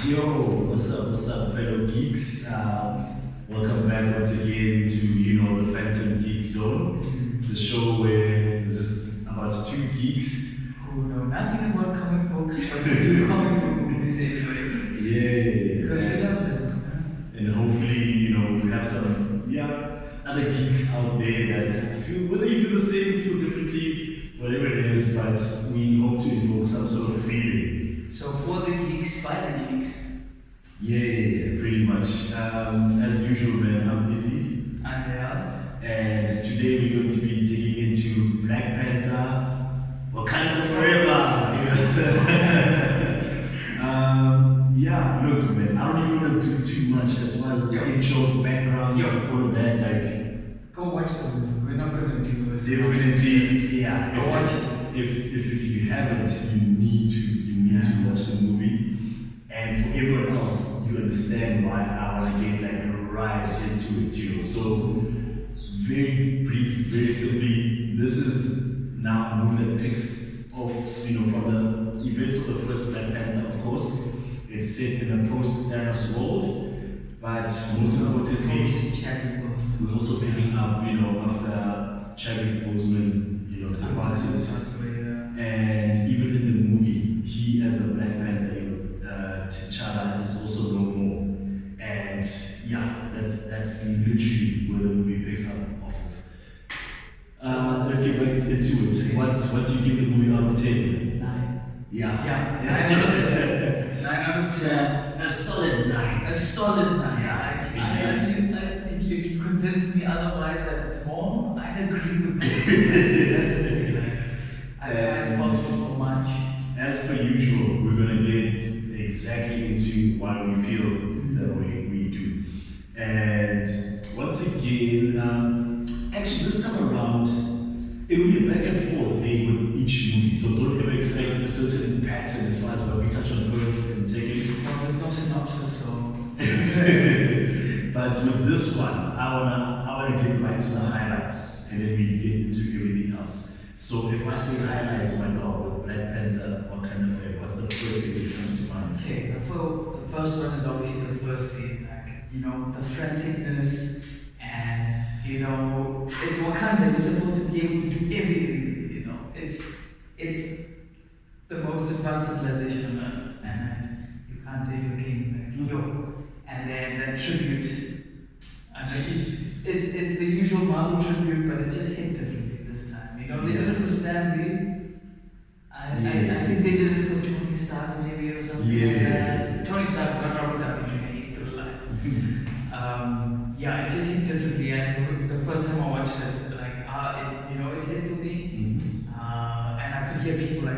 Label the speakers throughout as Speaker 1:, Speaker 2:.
Speaker 1: Yo, what's up, fellow geeks? Welcome back once again to, the Phantom Geek Zone, the show where it's just about two geeks.
Speaker 2: Who know nothing about comic books, but we do comic book movies anyway.
Speaker 1: Yeah.
Speaker 2: Because we love them.
Speaker 1: And hopefully, we have some, other geeks out there that feel, whether you feel the same, feel differently, whatever it is, but we hope to evoke some sort of feeling.
Speaker 2: So for the geeks, by the geeks.
Speaker 1: Yeah, pretty much. As usual, man, I'm Izzy.
Speaker 2: I'm Riyaal.
Speaker 1: And today we're going to be digging into Black Panther, Wakanda Forever. Look, man, I don't even want to do too much as far as the intro, backgrounds, all of that.
Speaker 2: Go watch the movie. We're not going to do this.
Speaker 1: Definitely, yeah.
Speaker 2: Go watch it.
Speaker 1: If you haven't, you need to watch the movie. And for everyone else, you understand why I want to get right into it, So, very brief, very simply, this is now a movie that picks off, from the events of the first Black Panther, of course. It's set in a post-Thanos world, but most importantly, we're also picking up, after Chadwick Boseman, departed. And even in the movie, he as the Black Panther, T'Challa is also no more. And that's literally where the movie picks up off of. Let's get right into it. What do you give the movie out of 10?
Speaker 2: 9.
Speaker 1: Yeah.
Speaker 2: 9 out of 10. 9 out of 10.
Speaker 1: A solid 9.
Speaker 2: A solid 9.
Speaker 1: Yeah.
Speaker 2: If you convince me otherwise that it's more, I agree with you. That's the thing. I can't possible for much.
Speaker 1: As per usual, we're gonna get exactly into why we feel the way we do. And once again, actually this time around, it will be a back and forth with each movie. So don't ever expect a certain pattern as far as what we touch on first and second.
Speaker 2: Well, there's no synopsis, so.
Speaker 1: But with this one, I wanna get right to the highlights, and then we get into everything else. So if I say highlights, my dog, with Black Panther, Wakanda Forever, what's the first thing that comes to mind?
Speaker 2: Okay, the first one is obviously the first scene, the franticness, and it's Wakanda. You're supposed to be able to do everything. It's the most advanced civilization on Earth, and you can't save your king, and then that tribute. It's the usual Marvel tribute, but it just hit differently this time. They did it for Stan Lee. I think they did it for Tony Stark maybe or something like that. Tony Stark, not Robert Downey Jr., he's still alive. It just hit differently, and the first time I watched it, it hit for me. And I could hear people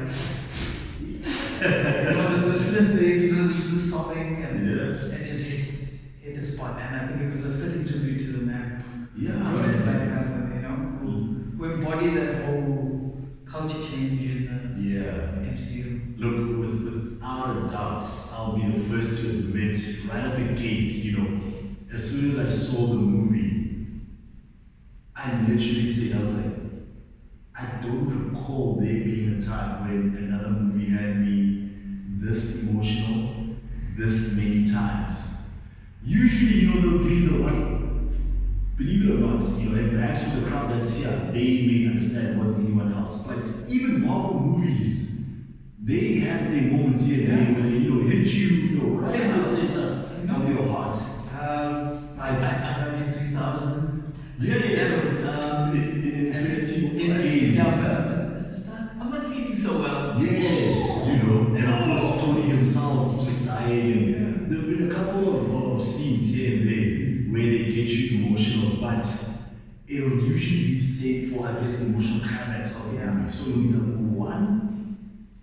Speaker 2: the sniffing, the sobbing, and it just hit the spot. And I think it was a fitting tribute to the man. Who is Black Panther, who embody that whole culture change in the MCU.
Speaker 1: Look, without a doubt, I'll be the first to admit right at the gate, as soon as I saw the movie, I literally said, I was like, I don't recall there being a time when another movie had me this emotional this many times. Usually, they'll be the one, believe it or not, and perhaps with the crowd that's here, they may understand more than anyone else. But even Marvel movies, they have their moments here and there where they, hit you, right in the center of your heart.
Speaker 2: I love you 3000.
Speaker 1: In Infinity Game.
Speaker 2: I'm not feeling so well.
Speaker 1: And of course Tony himself just dying. And there've been a couple of scenes here and there where they get you emotional, but it'll usually be saved for, I guess, the emotional climax of the movie. So it'll be the one,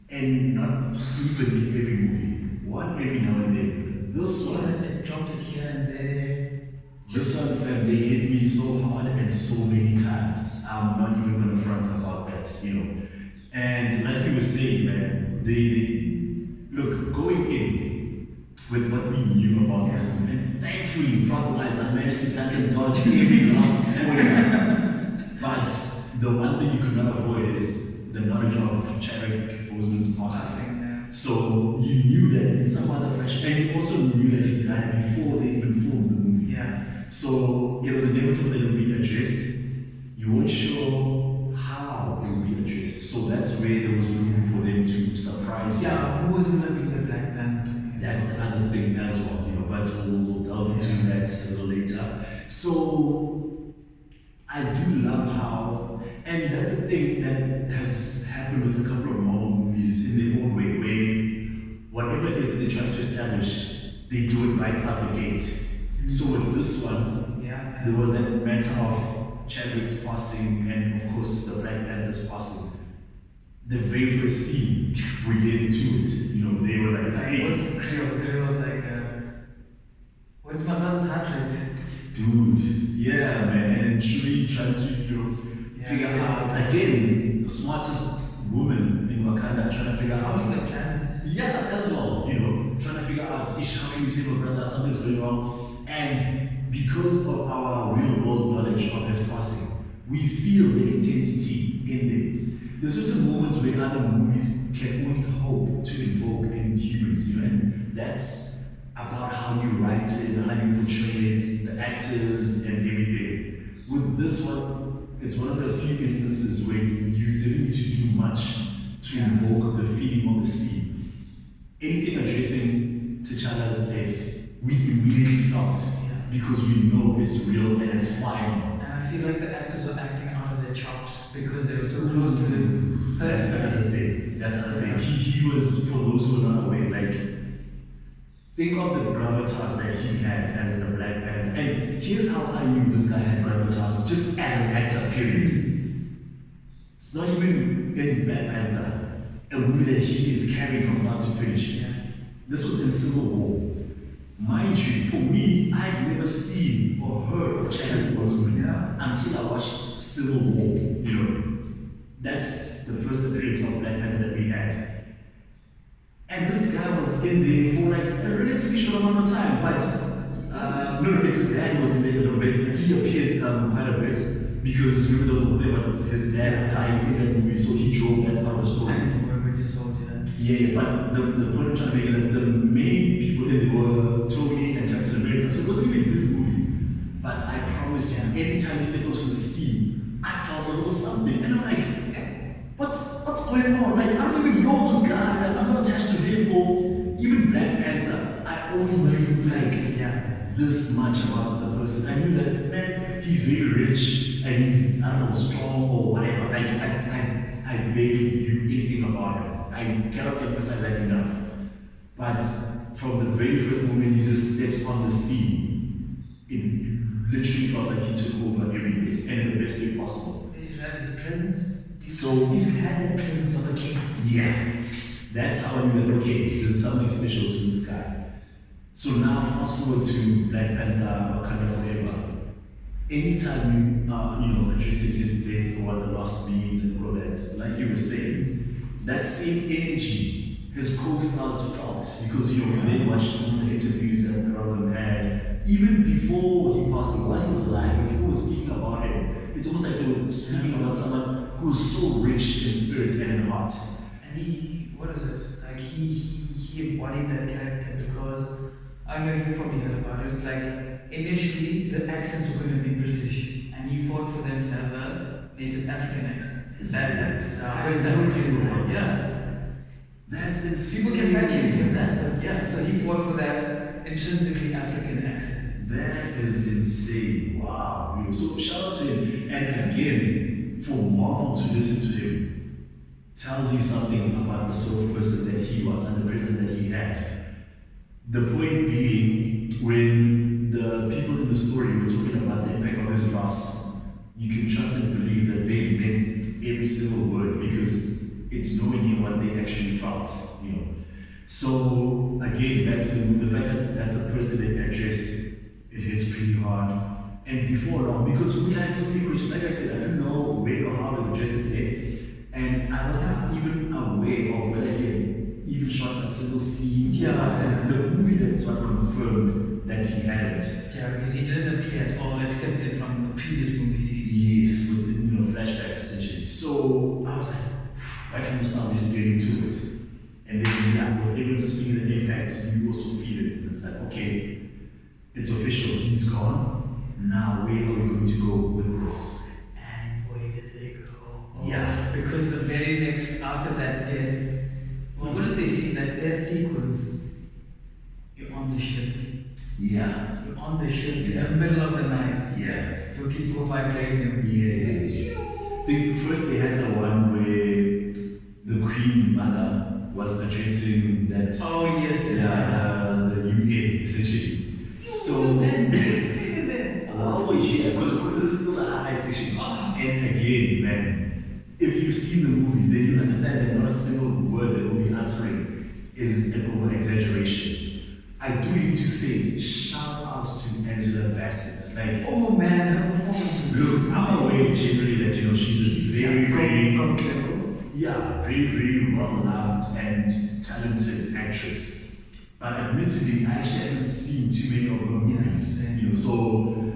Speaker 1: and not even in every movie. One every now and then. This one,
Speaker 2: it dropped it here and there.
Speaker 1: This one, fam, they hit me so hard and so many times. I'm not even gonna front about that, And like you were saying, man, they look, going in with what we knew about this, and thankfully, plot-wise, I managed to duck and dodge every last spoiler. But the one thing you could not avoid is the knowledge of Chadwick Boseman's passing. So you knew that in some other fashion, and you also knew that he died before they even filmed the movie.
Speaker 2: Yeah.
Speaker 1: So it was inevitable that it would be addressed. You weren't sure how it would be addressed. So that's where there was room for them to surprise you.
Speaker 2: Yeah, who was gonna be the Black Panther?
Speaker 1: That's the other thing as well, but we'll delve into that a little later. So I do love how, and that's the thing that has happened with a couple of Marvel movies in their own way, where whatever it is that they're trying to establish, they do it right out the gate. So with this one, there was that matter of Chadwick's passing and of course the Black Panther's passing. The very first scene, we get into it. They were like, hey.
Speaker 2: It was like, what's my brother's heart rate?
Speaker 1: Dude, yeah, man. And then Shuri trying to, figure out, again, the smartest woman in Wakanda trying to figure out.
Speaker 2: The planet.
Speaker 1: Yeah, as well, trying to figure out, Ish, how can we save my brother? Something's going wrong. And because of our real world knowledge of his passing, we feel the intensity in them. There's certain moments where other movies can only hope to evoke in humans, and that's about how you write it, how you portray it, the actors and everything. With this one, it's one of the few instances where you didn't need to do much to invoke the feeling of the scene. Anything addressing T'Challa's death, we immediately felt because we know it's real and it's final.
Speaker 2: And I feel like the actors were acting out of their chops because they were so close to the
Speaker 1: That's the other thing. He was, for those who are not aware, think of the gravitas that he had as the Black Panther. And here's how I knew this guy had gravitas, just as an actor, period. It's not even in Black Panther, a movie that he is carrying from start to finish. This was in Civil War. Mind you, for me, I'd never seen or heard of Chadwick Boseman until I watched Civil War. That's the first appearance of Black Panther that we had. And this guy was in there for a relatively short amount of time, but it's his dad who was in there a little bit. He appeared quite a bit because remember there was a thing about his dad dying in that movie, so he drove that part of the story. Yeah, but the point I'm trying to make is that the main people in there were Tony and Captain America, so it wasn't even this movie. But I promise you, every time he stepped onto the scene, I felt a little something, and I'm like, what's going on? I don't even know this guy, I'm not attached to him, or even Black Panther. I only knew this much about the person. I knew that, man, he's very rich, and he's, strong or whatever. I barely knew anything about him. I cannot emphasize that enough. But from the very first moment he just steps on the scene, it literally felt like he took over everything, and in the best way possible.
Speaker 2: He had his presence.
Speaker 1: So
Speaker 2: he's had the presence of a king.
Speaker 1: Yeah. That's how I knew that, okay, there's something special to this guy. So now fast forward to Black Panther, Wakanda Forever. Anytime you addressing his death or what the loss means and all that, like you were saying, that same energy his co-stars felt, because when they watched some of the interviews that a lot of them had, even before he passed away, while he was alive, when people were speaking about him, it's almost like they were speaking about someone who was so rich in spirit and in heart.
Speaker 2: And he embodied that character because, I know you probably heard about it, initially the accents were going to be British, and he fought for them to have a native African accent.
Speaker 1: That's insane.
Speaker 2: People can fact check him that, but so he fought for that intrinsically African accent.
Speaker 1: That is insane. Wow. So shout out to him. And again, for Marvel to listen to him tells you something about the sort of person that he was and the presence that he had. The point being, when the people in the story were talking about the impact of his loss, you can trust and believe that they meant every single word because it's knowing what they actually felt, So again, back to the fact that that's the first thing they addressed, it hits pretty hard. And before long, because we had so many questions, like I said, I didn't know where or how they would address it there. And I wasn't even aware of whether he had even shot a single scene. That's the movie that's what confirmed that he hadn't.
Speaker 2: Yeah, because he didn't appear at all except from the previous movie series.
Speaker 1: Yes, with flashbacks essentially. So I was like, right from the start, just getting to it. And then it's official, he's gone. Now, where are we going to go with this?
Speaker 2: And where did they go?
Speaker 1: Yeah.
Speaker 2: Because the very next, after that death, well, what does they see? That death sequence, you're on the ship.
Speaker 1: Yeah.
Speaker 2: You're on the ship
Speaker 1: Yeah.
Speaker 2: in the middle of the night.
Speaker 1: Yeah.
Speaker 2: Looking for vibranium.
Speaker 1: Yeah. First they had the one where the Queen Mother was addressing that.
Speaker 2: Oh, yes, yes.
Speaker 1: The UN essentially. So while we're here, because this is still a highlight section. And again, man, if you've seen the movie, then you understand that not a single word that will be uttering is an over exaggeration. I do need to say, shout out to Angela Bassett. Like,
Speaker 2: oh man, her performance was
Speaker 1: look, I'm aware generally that she's a very, very, very well loved and talented actress. But admittedly, I actually haven't seen too many of her movies. So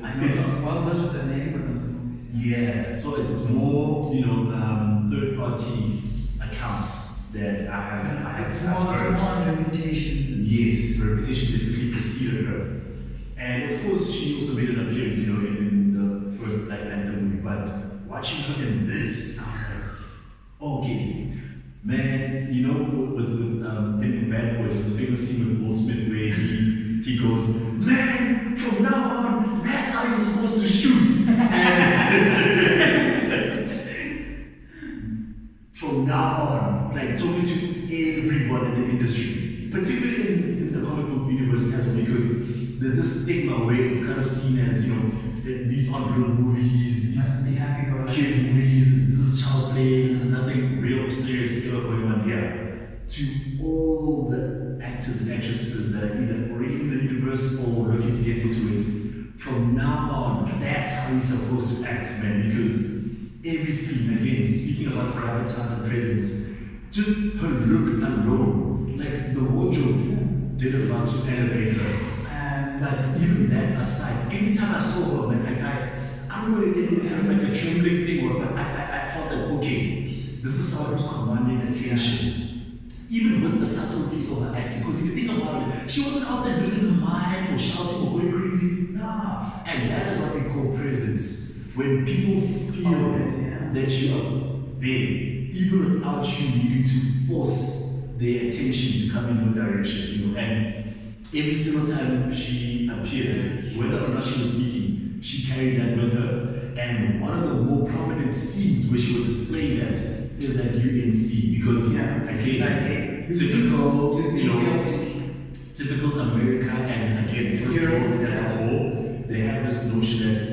Speaker 2: I know
Speaker 1: it's
Speaker 2: well versed with the name, but not the movies.
Speaker 1: yeah. So it's more third-party accounts that I have.
Speaker 2: It's more reputation.
Speaker 1: Yes, her reputation definitely preceded her. And of course, she also made an appearance, in the first Black Panther movie. But watching her in this, I was like, okay, man. In Bad Boys, there's a famous scene with Will Smith where he goes, man, from now on, that's how you're supposed to shoot. From now on, like talking to everyone in the industry, particularly in the comic book universe as well, because there's this stigma where it's kind of seen as, these aren't real movies, these kids movies, this is child's play, there's nothing real or serious ever going on here. To all the actors and actresses that are either already in the universe or looking to get into it, from now on, that's how you're supposed to act, man, because every scene, again, speaking about gravitas and presence, just her look alone, like the wardrobe did a lot to elevate her. But even that aside, every time I saw her, man, like I don't know if it was like a trembling thing, but I felt like, okay, this is someone who's commanding attention. Even with the subtlety of her acting, because if you think about it, she wasn't out there losing her mind or shouting or going crazy. Nah. And that is what we call presence. When people feel that you are there, even without you needing to force their attention to come in your direction, and every single time she appeared, whether or not she was speaking, she carried that with her. And one of the more prominent scenes where she was displaying that is that UNC, because again, typical America, and again, first of all, as a whole, they have this notion that,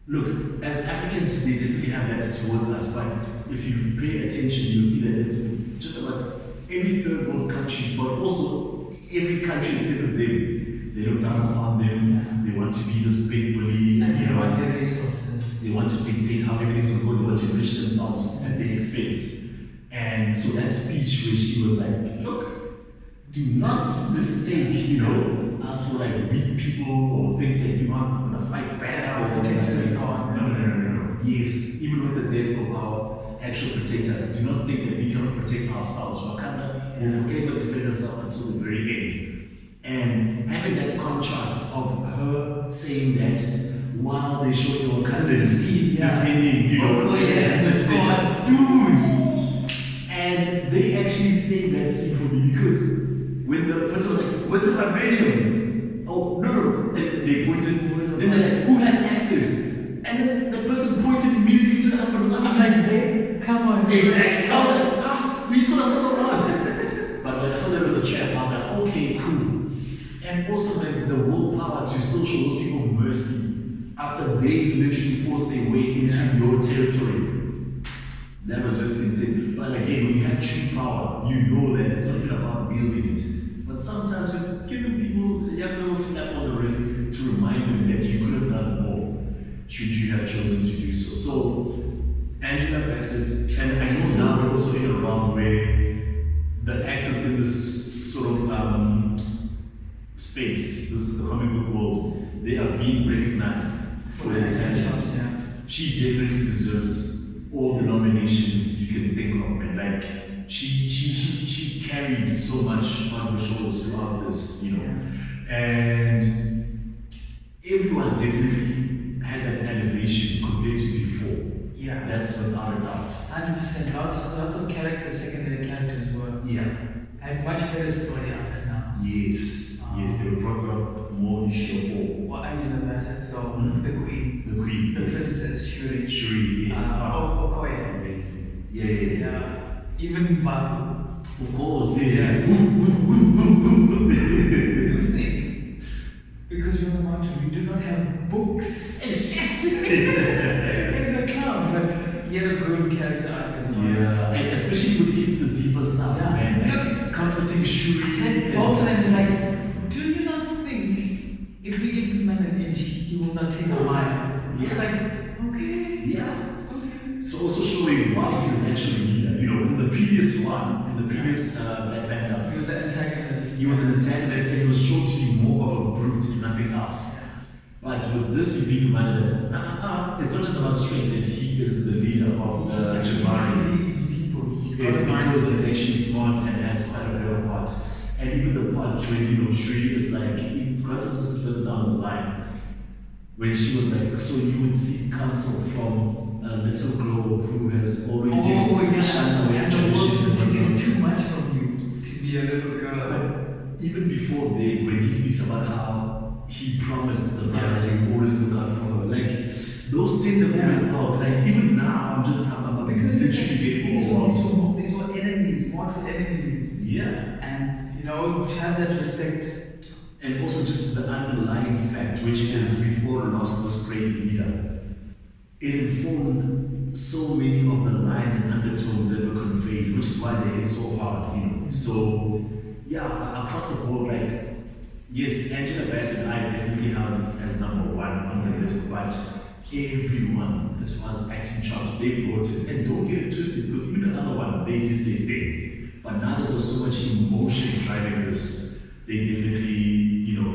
Speaker 1: look, as Africans, they definitely have that towards us, but if you pay attention, you'll see that it's just about every third world country, but also every country that isn't them. They look down upon them, they want to be this big bully,
Speaker 2: and they want their resources.
Speaker 1: They want to dictate how everything's going to go, they want to enrich themselves at their expense. And so that speech where she was like, look, do not mistake, us for like weak people or think that you aren't going to fight back or protect God. No. Yes, even with the death of our actual protector, do not think that we cannot protect ourselves. Wakanda will forever defend herself until the very end. And having that contrast of her saying that while they show the Wakandans defending, dude. And they actually saved that scene for me because when the person was like, "Where's the vibranium?" Oh no, they pointed. Then they're like, "Who has access?" And then the person pointed immediately to the upper. I'm like,
Speaker 2: "Hey, come on!"
Speaker 1: Exactly. I was like, we just want to settle out. But when I saw there was a trap, I was like, okay, cool. And also like the willpower to still show those people mercy after they literally forced their way into your territory. That was just insane. But again, when you have true power, you know that it's not even about wielding it. But sometimes just giving people a little slap on the wrist to remind them that you could have done more should you have chosen to do so. So Angela Bassett, and I know now we're also in a realm where the actors in this sort of space, this is the comic book world, they are being recognized for their talents. She definitely deserves all the nominations you can think of, and like she carried so much on her shoulders throughout this, And everyone definitely had that elevation compared to before.
Speaker 2: Yeah.
Speaker 1: That's without a doubt.
Speaker 2: 100%. Lots of characters, secondary characters were
Speaker 1: Yeah.
Speaker 2: had much better story arcs now.
Speaker 1: Yes. Yes, they were brought up more issue four.
Speaker 2: What Angela Bassett, so the Queen,
Speaker 1: The Queen,
Speaker 2: the
Speaker 1: yes.
Speaker 2: Princess Shuri,
Speaker 1: Shuri, yes.
Speaker 2: Okoye.
Speaker 1: Amazing. Yeah.
Speaker 2: Yeah. Even Baku.
Speaker 1: Of course, yeah.
Speaker 2: You think, because you're the mountain, we do not have books. It's a clown, but he had a good character arc as well.
Speaker 1: Yeah, and especially when it came to the deeper stuff,
Speaker 2: Yeah.
Speaker 1: man. Like comforting Shuri.
Speaker 2: Both of them is like, do you not think if we give this man an inch, he will not take a mile?
Speaker 1: Yeah.
Speaker 2: It's like, okay.
Speaker 1: Yeah.
Speaker 2: Okay.
Speaker 1: So also showing why he's an actual leader. You know, in the previous Black Panther,
Speaker 2: He was the antagonist.
Speaker 1: he was an antagonist and he was shown to be more of a brute, if nothing else. But with this, you've been reminded that it's not just about strength, that he is the leader of the Jabari.
Speaker 2: He leads people. He's got
Speaker 1: It's
Speaker 2: a mind.
Speaker 1: because he's actually smart and has quite a bit of heart. And even the part when, you know, Shuri is like, he got us further down the line, when she was like, so you would seek counsel from a little girl who has always shunned away
Speaker 2: And the world is
Speaker 1: traditions.
Speaker 2: taking too much from you to be a little girl.
Speaker 1: But even before then, when he speaks about how he promised the brother that he would always look out for her, like those tender moments talk, like even now I'm
Speaker 2: Because
Speaker 1: literally getting
Speaker 2: these
Speaker 1: overwhelmed.
Speaker 2: were enemies, mortal enemies.
Speaker 1: Yeah.
Speaker 2: And to have that respect.
Speaker 1: And also just the underlying fact, which is we've all lost this great leader. It informed so many of the lines and undertones that were conveyed, which is why they hit so hard, you know. So yeah, across the board, like yes, Angela Bassett I definitely have as number one on the list, but everyone, as far as acting chops, they brought it. And don't get it twisted, because even another one, they did their thing. But now that there was so much emotion driving this, they definitely, you know,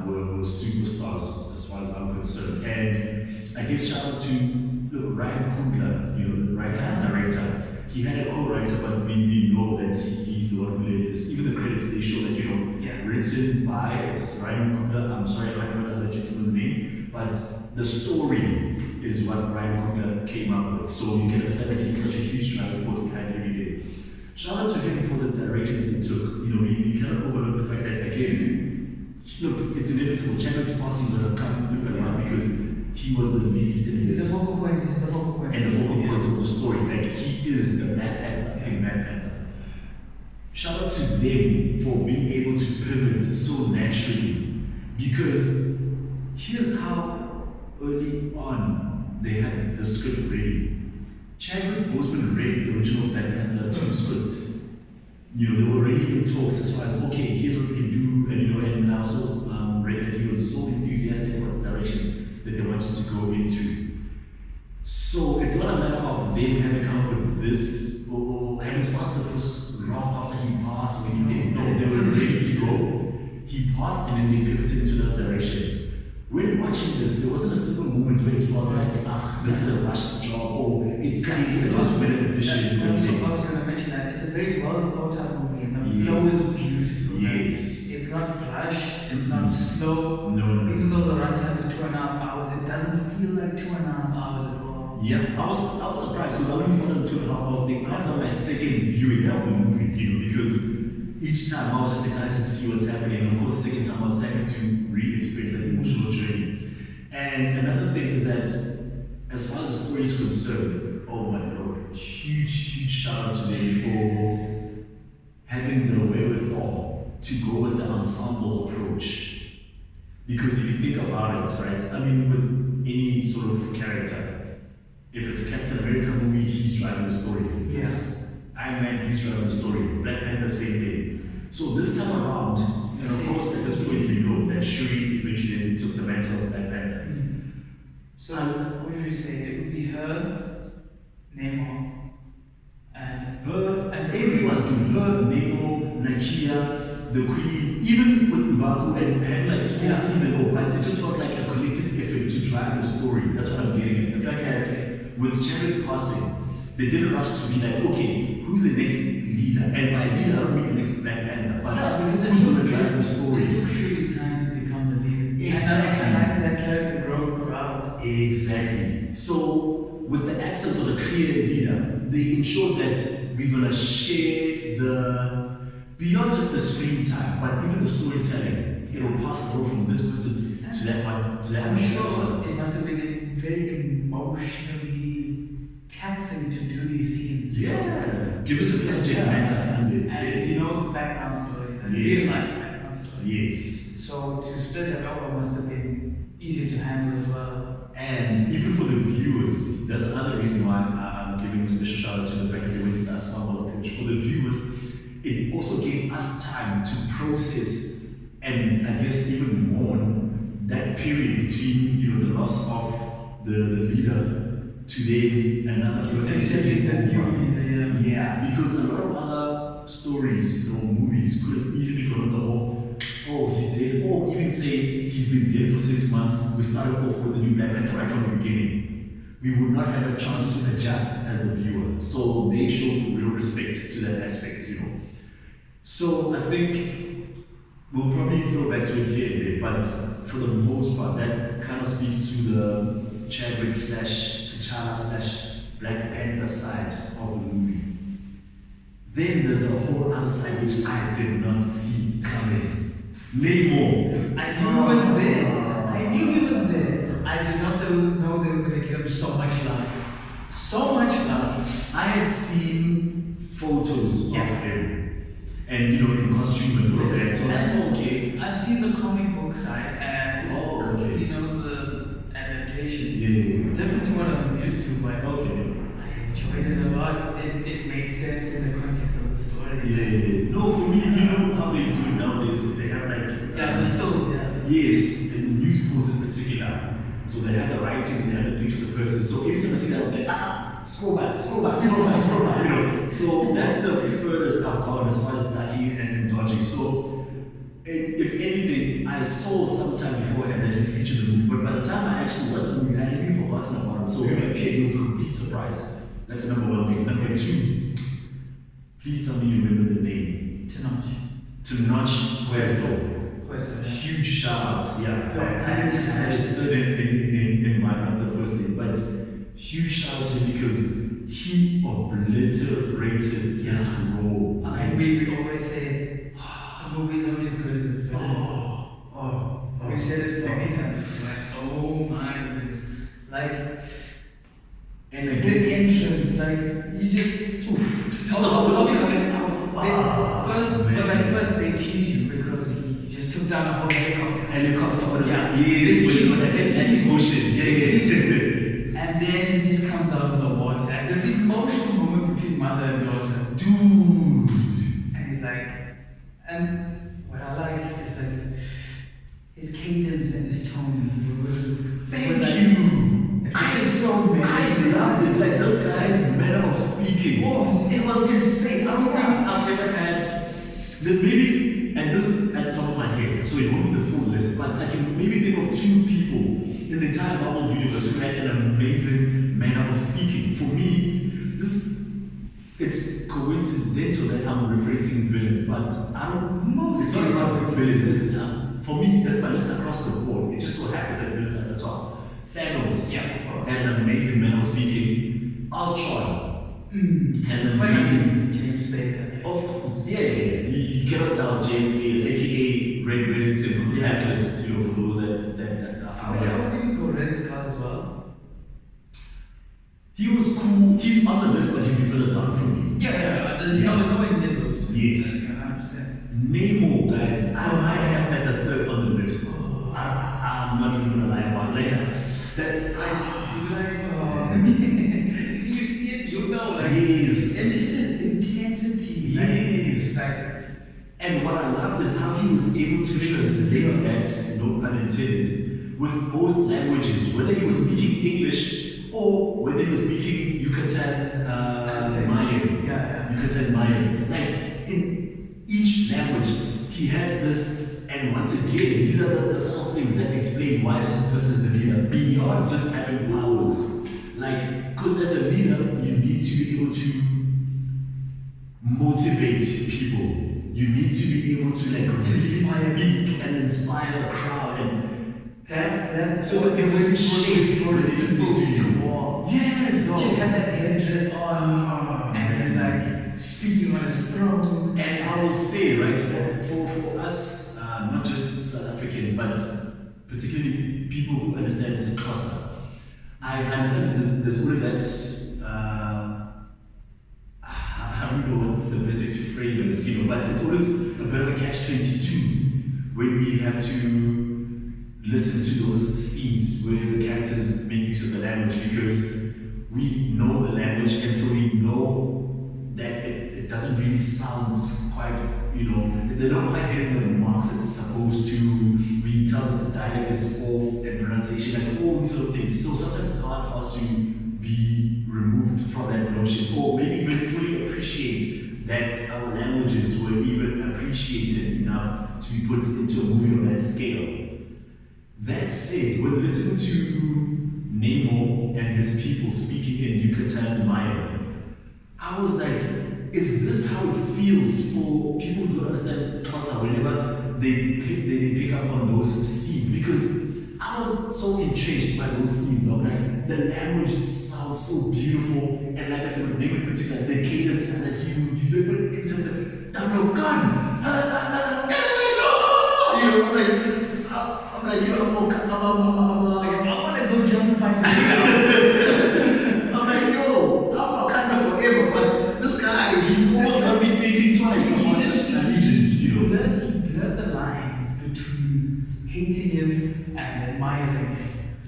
Speaker 1: were superstars as far as I'm concerned. And I guess shout out to Ryan Coogler, you know, the writer and director. He had a co-writer, but we know that he's the one who led this. Even the credits, they show that, you know, written by, it's Ryan Coogler. I'm sorry, I can't remember the gentleman's name, but the story is what Ryan Coogler came up with. So you can understand that he's such a huge driving force behind everything. Shout out to him for the direction that he took. You know, we cannot overlook the fact that, again, look, it's inevitable. Chadwick's passing is going to come through a lot because he was the lead in this.
Speaker 2: He's the focal point.
Speaker 1: And the focal point of the story. Like, he is the Mad Panther in Mad Panther. Shout out to them for being able to pivot so naturally. Because here's how early on they had the script ready. Chadwick Boseman read the original Black Panther 2 script. You know, they were already in talks as far as, okay, here's what we can do, and you know, and I also read that he was so enthusiastic about the direction that they wanted to go into. So it's not a matter of them having come up with this or having started the process long after he passed when he did. No, they were ready to go. He passed and then they pivoted into that direction. When watching this, there wasn't a single moment where it felt like, this is a rushed job, or it's clearly a last minute addition.
Speaker 2: I was going to mention that it's a very well thought out movie, and the flow is beautiful.
Speaker 1: Yes.
Speaker 2: It's not rushed, it's not slow.
Speaker 1: No.
Speaker 2: Even though the runtime is 2.5 hours, it doesn't feel like 2.5 hours at all.
Speaker 1: Yeah, I was surprised because I only found the 2.5 hours thing after my second viewing of the movie, you know, because each time I was just excited to see what's happening. And of course, the second time I was happy to re-experience that emotional journey. And another thing is that, as far as the story is concerned, oh my lord, huge shout out to them for having the wherewithal to go with the ensemble approach. Because if you think about it, right, I mean, with any sort of character, if it's a Captain America movie, he's driving the story. If it's Iron Man, he's driving the story. Black Panther, same thing. So this time around, and of course at this point we know that Shuri eventually took the mantle of Black Panther.
Speaker 2: So what would you say? It would be her, Namor, and
Speaker 1: everyone, to her, Nemo, Nakia, the Queen, even with Mbaku and had like small season, but it just felt like a collective effort to drive the story. That's what I'm getting at. The fact that with Chadwick passing, they didn't rush to be like, okay, who's the next leader? And by leader, I don't mean the next Black Panther, but who's going to drive the story?
Speaker 2: It took really time
Speaker 1: Exactly.
Speaker 2: that character grow throughout.
Speaker 1: Exactly. So, with the absence of a clear leader, they ensure that we're gonna share the beyond just the screen time, but even the storytelling. It will pass on from this person to that one to that
Speaker 2: I'm
Speaker 1: one.
Speaker 2: sure it must have been very emotionally taxing to do these scenes.
Speaker 1: Yeah. Give us a subject matter and
Speaker 2: And you know the background story, the real
Speaker 1: yes.
Speaker 2: life background story.
Speaker 1: Yes.
Speaker 2: So to split that over must have been easier to handle as well.
Speaker 1: And even for the viewers, that's another reason why I'm giving a special shout out to the fact that they went with that Sambal approach. For the viewers, it also gave us time to process and I guess even mourn that period between the loss of the leader to then another person taking over. Yeah, because a lot of other stories, movies could have easily gone the whole, oh, he's dead, or even say he's been dead for 6 months. We started off with a new Black Panther right from the beginning. We would not have a chance to adjust as the viewer. So they showed real respect to that aspect. So I think we'll probably throw back to it here and there, but for the most part, that kind of speaks to the Chadwick / T'Challa / Black Panther side of the movie. Then there's a whole other side which I did not see coming. Namor.
Speaker 2: I knew he was there. I knew he was there. I did not know they were going to give him so much love. So much love.
Speaker 1: I had seen photos of him. And in costume and all of that. So I'm okay.
Speaker 2: I've seen the comic book side and
Speaker 1: okay.
Speaker 2: The adaptation.
Speaker 1: Yeah.
Speaker 2: Different to what I'm used to, but
Speaker 1: okay.
Speaker 2: I enjoyed it a lot. It made sense in the context of the story.
Speaker 1: Yeah. No, for me, how they do it nowadays, they have
Speaker 2: the stills,
Speaker 1: Yes, and the news posts in particular. So they have the writing, they have the picture of the person. So every time I see that, I'm like, scroll back. So that's the furthest I've gone as far as ducking and dodging. So if anything, I saw sometime beforehand that he featured the movie, but by the time I actually watched the movie, I had even forgotten about him. So it appeared it was a complete surprise. That's the number one thing. Number two, please tell me you remember the name. Tenoch Huerto. Huge shout out. Yeah, I said it in my other first name, but huge shout out to him because he obliterated his role.
Speaker 2: We always say the movie's only as good as its villain. We've said it many times. Oh my goodness.
Speaker 1: And
Speaker 2: the entrance, you just obviously first they tease you because he just took down a whole helicopter.
Speaker 1: Yes, that's emotion. Yeah.
Speaker 2: And then he just comes out of the water. And there's an emotional moment between mother and daughter.
Speaker 1: Dude.
Speaker 2: And he's like, and what I like is his cadence and his tone.
Speaker 1: Thank you.
Speaker 2: It's just so amazing.
Speaker 1: I loved it. This guy's manner of speaking. It was insane. I don't think I've ever had this maybe, and this is at the top of my head, so it won't be the full list, but I can maybe think of 2 people in the entire Marvel universe who had an amazing manner of speaking. For me, it's coincidental that I'm referencing villains, but it's not about villains. It's for me, that's my list across the board. It just so happens that villains at the top. Thanos had an amazing manner of speaking. Ultron had an amazing
Speaker 2: James Baker.
Speaker 1: You cannot doubt James Baker, aka Red Reddington from the Blacklist. For those that are familiar.
Speaker 2: I would even go Red Skull as well.
Speaker 1: He was cool. He's on the list, but he'll be further down from me.
Speaker 2: There's no in those two.
Speaker 1: Yes. 100%. Namor, guys, I might have as the third on the list. I'm not even gonna lie about it. That's
Speaker 2: if you see it, you know.
Speaker 1: Yes.
Speaker 2: And just his intensity.
Speaker 1: Yes. And what I loved is how he was able to translate that, no pun intended, with both languages, whether he was speaking English or whether he was speaking Yucatan Mayan. Yucatan Mayan. In each language, he had this, and once again, these are the subtle things that explain why this person is a leader beyond just having powers. Because as a leader, you need to be able to motivate people. You need to be able to really speak and inspire a crowd. And So it's like it was shape where they listen to you.
Speaker 2: War.
Speaker 1: Yeah, dog.
Speaker 2: Just had that headdress on,
Speaker 1: Oh,
Speaker 2: and he's
Speaker 1: man.
Speaker 2: like speaking on his throne.
Speaker 1: And I will say, right, for us, not just South Africans, but particularly people who understand Xhosa, I understand that there's always that, I don't know what's the best way to phrase this, but it's always a bit of a catch-22 when we have to listen to those scenes where the characters make use of the language because we know the language and so we know that it doesn't really sound quite, they're not quite hitting the marks it's supposed to. We tell that the dialect is off and pronunciation and all these sort of things. So sometimes it's hard for us to be removed from that notion or maybe even fully appreciate that our languages were even appreciated enough to be put into a movie of that scale. That said, when listening to Nemo and his people speaking in Yucatan Maya, I was like, is this how it feels for people who don't understand Xhosa whenever they pick up on those scenes? Because I was so intrigued by those scenes. Like the language sounds so beautiful, and like I said, with Nemo in particular, the cadence that he would use, they put it in terms of "Double gun." I'm like, I'm
Speaker 2: I want to go jump and find
Speaker 1: I'm like, yo, I'm Wakanda forever, but this guy, he's almost gonna be thinking twice about allegiance,
Speaker 2: He blurred the lines between hating him and admiring him.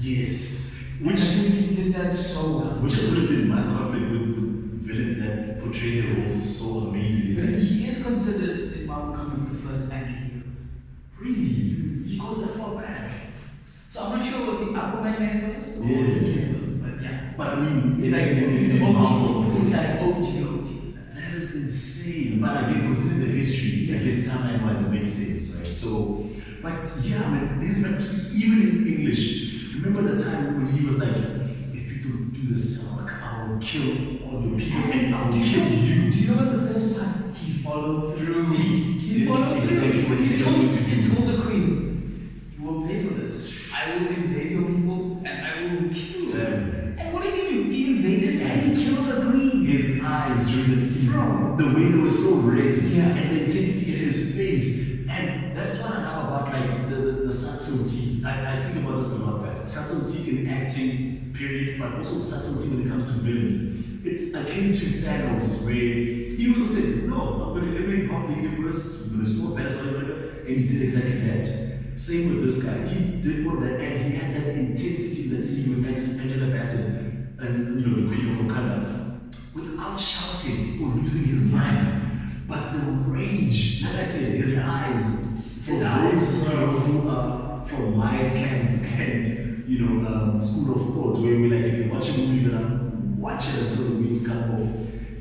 Speaker 1: Yes.
Speaker 2: Which I think he did that so well.
Speaker 1: Which has always been my conflict with villains that portray their roles so amazing. It's like,
Speaker 2: He is considered in Marvel Comics the first anti-hero.
Speaker 1: really? He goes that far back.
Speaker 2: So I'm not sure if Aquaman came first or
Speaker 1: Yeah.
Speaker 2: he came first, but yeah.
Speaker 1: But I mean,
Speaker 2: He's like
Speaker 1: in Marvel, of
Speaker 2: He's
Speaker 1: course.
Speaker 2: like OG.
Speaker 1: That is insane. But again, considering the history, I guess timeline-wise it makes sense, right? So, but yeah, man, his man even in English. Remember the time when he was like, if you don't do this, I will kill all your people and I will kill you.
Speaker 2: Do you know what's the best part? He followed through.
Speaker 1: He did exactly what he said he was going to do.
Speaker 2: He told the queen, you will pay for this. I will invade your people and I will kill them. And what did he do? He invaded and he killed the queen.
Speaker 1: His eyes during the scene,
Speaker 2: Bro.
Speaker 1: the way they were so red,
Speaker 2: Yeah.
Speaker 1: and the intensity in his face. And that's what I love about like the subtlety. I speak about this a lot, guys. Subtlety in acting, period, but also the subtlety when it comes to villains. It's akin to Thanos, where he also said, no, I'm going to eliminate half the universe, I'm going to store planets, whatever, and he did exactly that. Same with this guy. He did all that, and he had that intensity in that scene with Angela Bassett and the Queen of Wakanda, without shouting or losing his mind. But the rage, like I said, his eyes, for those who are from my camp and school of thought, where we like, if you watch a movie, you're gonna watch it until the wheels come off.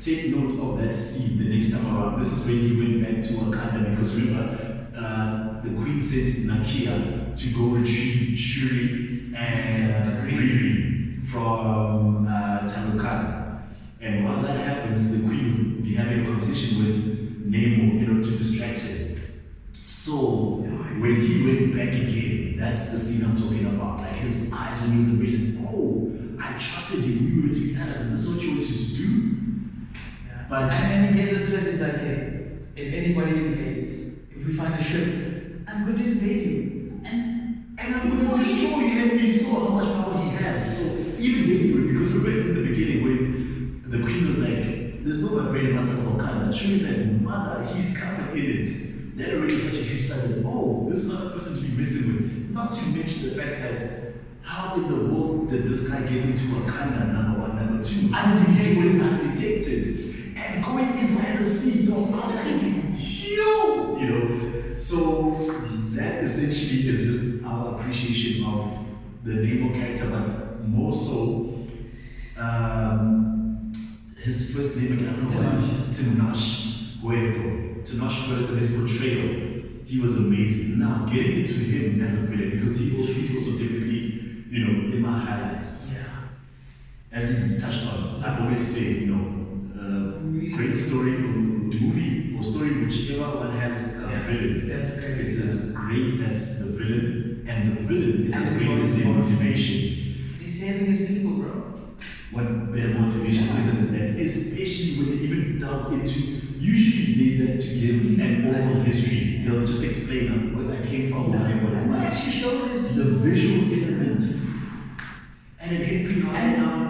Speaker 1: Take note of that scene the next time around. This is when he went back to Wakanda because remember, the Queen sent Nakia to go retrieve Shuri and Riri from Talukan. And while that happens, the Queen will be having a conversation with Nemo in order to distract him. So when he went back again, that's the scene I'm talking about. Like his eyes when he was envisioning, oh, I trusted you, we were to be allies, and this is what you wanted to do.
Speaker 2: Yeah.
Speaker 1: But
Speaker 2: and again, the threat is like, hey, if anybody invades, if we find a ship, I'm going to invade you. And
Speaker 1: I'm going to destroy you, and we saw how much power he has. So even then, because remember in the beginning when the Queen was like, there's no vibrating outside of Wakanda, she was like, mother, he's covered in it. That already was such a huge sign that, oh, this is not a person to be messing with. Not to mention the fact that how in the world did this guy get into Wakanda, number one, number two? Undetected. And going in via the sea, dog, I was like, yo! So that essentially is just our appreciation of the Nemo character, but more so, his first name again, I don't know, Tenoch Huerto. Tenoch Huerto, his portrayal, he was amazing. Now, getting into him as a villain, because he's also definitely, in my highlights.
Speaker 2: yeah.
Speaker 1: As you touched on, I always say, great story, movie or story, whichever one has a villain.
Speaker 2: That's great.
Speaker 1: It's as great as the villain. and the villain is as great as their motivation.
Speaker 2: He's saving his people, bro.
Speaker 1: What their motivation isn't that, especially when they even delve into, usually they like to give an oral history. They'll just explain where I came from, whatever. But
Speaker 2: Actually showed his
Speaker 1: the visual element, and it hit pretty hard.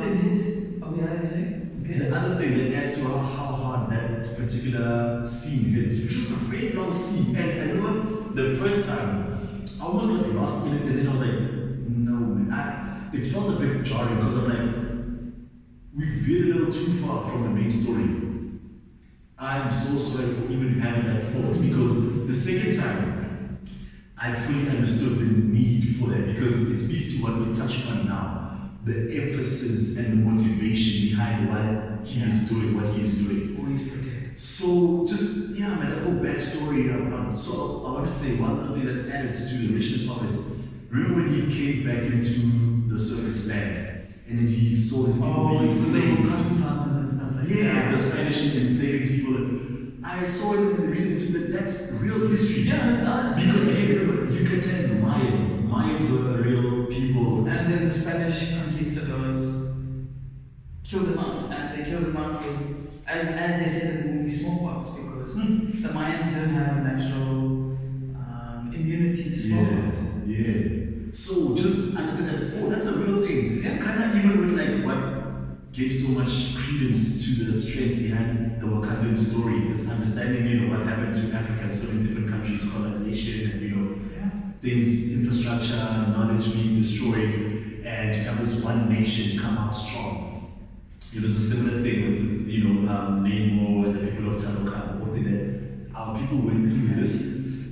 Speaker 2: and it is. Oh yeah, you say? Okay.
Speaker 1: The other thing that adds to how hard that particular scene hit, which was a very long scene, and I remember the first time, I almost got lost in it, and then I was like, no man, it felt a bit jarring because I'm like, we veered a little too far from the main story. I'm so sorry for even having that thought, because the second time, I fully understood the need for that, because it speaks to what we're touching on now. The emphasis and the motivation behind what he is doing, what he is doing.
Speaker 2: Who is protected.
Speaker 1: So just, yeah man, that whole backstory, so I wanted to say one of the things that added to the richness of it. Remember when he came back into the surface land, and then he saw his people being enslaved?
Speaker 2: Cotton farmers and stuff like that.
Speaker 1: Yeah, the Spanish enslaving people. I saw it in the recent that that's real history.
Speaker 2: Yeah, it's not.
Speaker 1: Because again, remember, Yucatan, the Mayans were real people.
Speaker 2: And then the Spanish conquistadors killed them out, and they killed them out with, as they said in the movie, smallpox, because the Mayans didn't have a natural immunity to smallpox.
Speaker 1: Yeah. So just understand that, oh, that's a real thing.
Speaker 2: Yeah.
Speaker 1: Kind of even with like what gave so much credence to the strength behind the Wakandan story is understanding, what happened to Africa, so many different countries, colonization, and things, infrastructure, knowledge being destroyed, and to have this one nation come out strong. It was a similar thing with, Nemo and the people of Talokan, that our people went through this,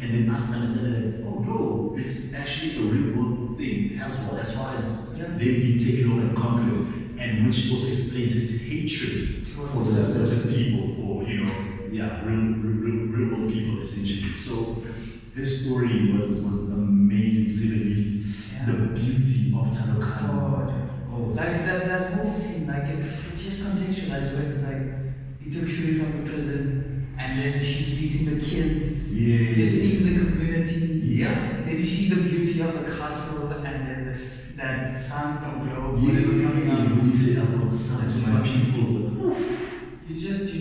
Speaker 1: and then us understanding that, oh bro, it's actually a real world thing as well, as far as they've been taken over and conquered, and which also explains his hatred for the surface people, or real world people essentially. So his story was amazing to say the least. The beauty of Talokan.
Speaker 2: Like that whole scene, like it just contextualized where it's like he took Shuri from the prison, and then she's meeting the kids. You're seeing the community. Then you see the beauty of the castle, and then that sun or glow.
Speaker 1: When you say, I love the sun to my people.
Speaker 2: You just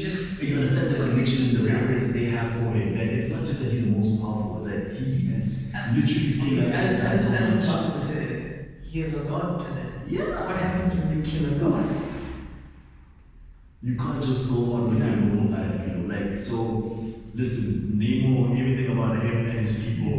Speaker 1: you understand the connection, the reverence that they have for him. That it's not just that he's the most powerful, it's that he is literally seeing us
Speaker 2: as Papa says, he is a god to them. What happens when you kill a god?
Speaker 1: You can't just go on with your normal life, so listen, Nemo, everything about him and his people,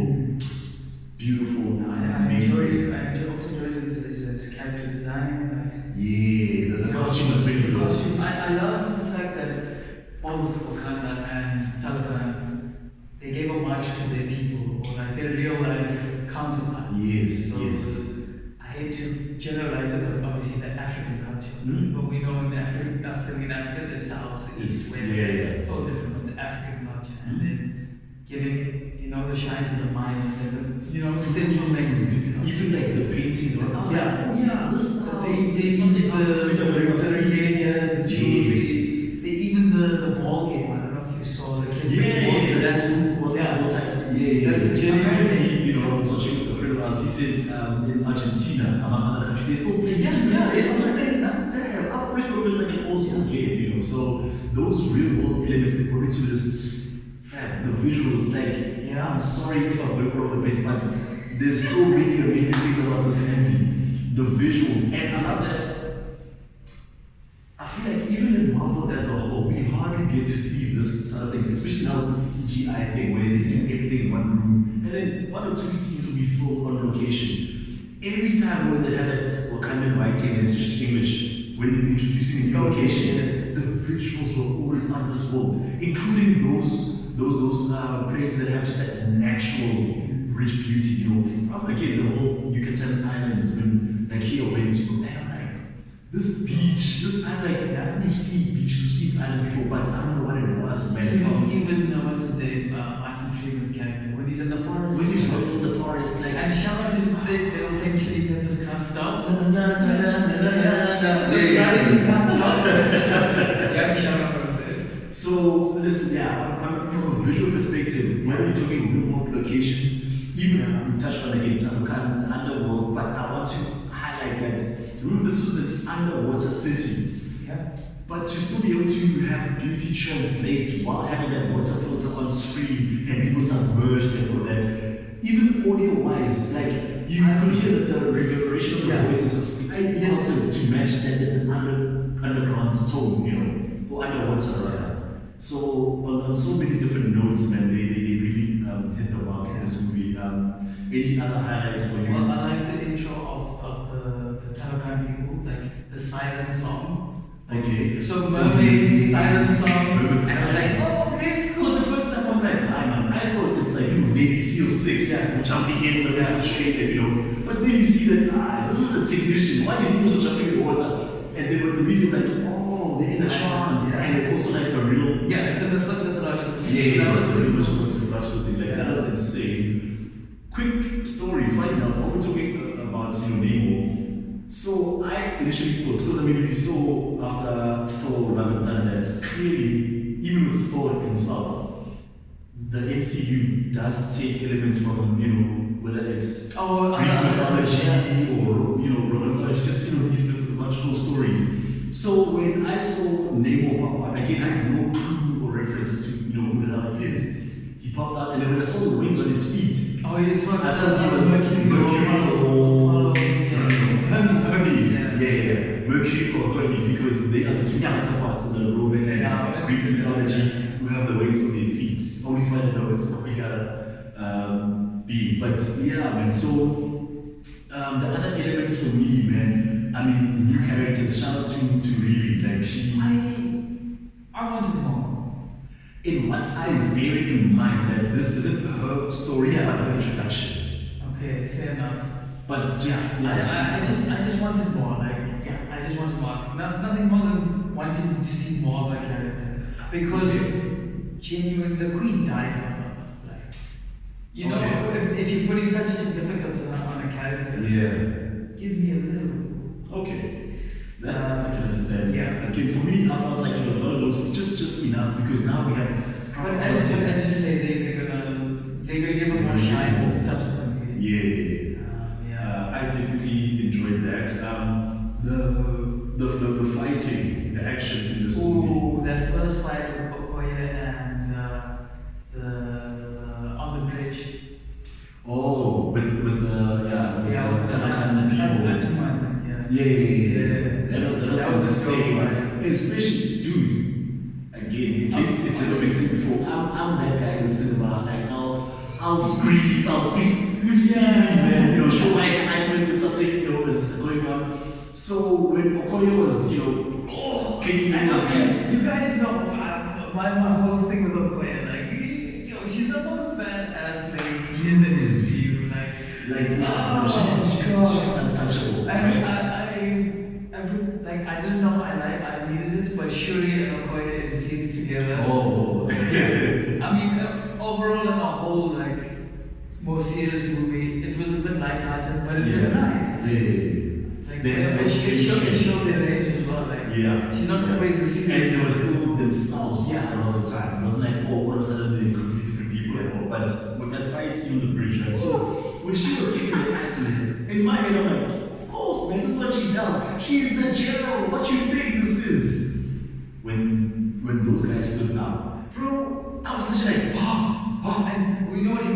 Speaker 1: beautiful, amazing.
Speaker 2: I also enjoyed his character design.
Speaker 1: The costume was pretty dope.
Speaker 2: I love the fact that both Wakanda and Talokan, they gave homage to their people, or like their real life counterparts. I hate to generalize it, but obviously the African culture. But we know in Africa, us living in Africa, the South, the East, West, it's all different from the African culture. And then giving, the shine to the Mayans and the, Central Mexico.
Speaker 1: Even like the paintings, I was like, this
Speaker 2: the paintings, the regalia, the jewelry, even the ball game. I don't know if you saw the kids. That's a genuine.
Speaker 1: I was watching with a friend of ours. He said in Argentina, among other countries, they still play. It's still playing. Damn, I always thought it was like an old school game, So those real world elements they put into this, the visuals, I'm sorry if I'm going over the base, but there's so many amazing things about this movie. The visuals, and I love that. I feel like even in Marvel as a whole, we hardly get to see this sort of things, especially now with the CGI thing where they do everything in one room, and then one or two scenes will be filmed on location. Every time when they have that Wakandan writing and switch to English, when they're introducing a new location, the visuals were always on this world, including those places that have just that natural rich beauty, from again the whole Yucatan Islands when Nakia went to, and I'm like, this beach, this island, we've seen beaches, we've seen islands before, but I don't know what it was, man.
Speaker 2: Even what's his name, Martin Freeman's character, when he's in the forest.
Speaker 1: When he's walking in the forest, and
Speaker 2: shout out to they don't think Chili Peppers can't stop.
Speaker 1: So
Speaker 2: he's riding, he can't stop. Shout out from there.
Speaker 1: So listen, I'm from a visual perspective, whether you're talking real world location, Even
Speaker 2: Yeah.
Speaker 1: we touched on again Tarukan, the underworld, but I want to highlight that remember this was an underwater city.
Speaker 2: Yeah.
Speaker 1: But to still be able to have beauty translate while having that water filter on screen and people submerged and all that, even audio wise, like you could hear that the reverberation of the
Speaker 2: Yeah.
Speaker 1: voices is slightly
Speaker 2: Yes.
Speaker 1: altered to match that it's an underground tone, or underwater rather. So on so many different notes, man, they really hit the mark in this movie. Any other highlights for you?
Speaker 2: Well, I like the intro of the Talokan people, like the silent song. Like,
Speaker 1: Okay.
Speaker 2: so mermaids, silent song.
Speaker 1: Mermaids
Speaker 2: And
Speaker 1: and
Speaker 2: I'm like,
Speaker 1: silence.
Speaker 2: oh, okay, cool.
Speaker 1: Because the first time I'm like, hi man, I thought it's like, Navy SEAL 6, jumping in with
Speaker 2: Yeah.
Speaker 1: infiltrating, but then you see that, this is a technician, why is he also jumping in the water? And then with the music, like, oh, there's a chance, and it's also like a real,
Speaker 2: Yeah, it's a mythological.
Speaker 1: that was a real mythological thing, like, that is insane. Quick story, funny enough, when we're talking about, Nemo, so I initially thought, because I mean, we saw after Thor, Love and Thunder, that clearly, even with Thor himself, the MCU does take elements from, whether it's Greek mythology or, Roman mythology, just, these mythological stories. So when I saw Nemo pop up, again, I had no clue or references to, who the hell he is. He popped out, and then when I saw the wings on his feet,
Speaker 2: Oh, it's not
Speaker 1: I thought he was Mercury or Hermes. Yeah. Mercury or Hermes, because they are the two counterparts in the Roman and Greek mythology who have the wings on their feet. Always find it out it's being. But yeah, man, so the other elements for me, man, I mean, the new characters, shout out to Riri, like she.
Speaker 2: I wanted more.
Speaker 1: In what sense, bearing in mind that this isn't her story, but her introduction.
Speaker 2: Okay, fair enough.
Speaker 1: But just,
Speaker 2: I just wanted more. I just wanted more. Nothing more than wanting to see more of her character. Because genuinely, the queen died for her. If you're putting such a significance on a character, give me a little.
Speaker 1: Okay. That I can understand.
Speaker 2: Yeah.
Speaker 1: Again, for me, I felt like it was one of those just enough because now we have
Speaker 2: But as you say, they're gonna give her more shine subsequently.
Speaker 1: I definitely enjoyed that. The fighting, the action in this movie.
Speaker 2: Ooh, that first fight with Okoye and on the bridge.
Speaker 1: Oh, with the Tamakan people. That was insane. Especially, dude. Again, in case it's never been seen before, I'm that guy in the cinema. Like I'll scream. You've seen me, man. Show my excitement if something is going on. So when Okoye was, kicking in his ass.
Speaker 2: You guys know my whole thing with Okoye, she's the most badass lady in the MCU.
Speaker 1: She's untouchable.
Speaker 2: I didn't know I needed it, but Shuri and Okoye in scenes together.
Speaker 1: Oh.
Speaker 2: I mean, overall in a whole more serious movie, it was a bit lighthearted, but it was nice. It showed their range as well. She's not always a serious.
Speaker 1: And they were still themselves all the time. It wasn't like, all of a sudden they're completely different people and all. But with that fight scene on the bridge, right? So when she was kicking their asses, in my head I'm like, of course, man, this is what she does. She's the general. What do you think this is? When those guys stood up, bro, I was literally like,
Speaker 2: and we know what he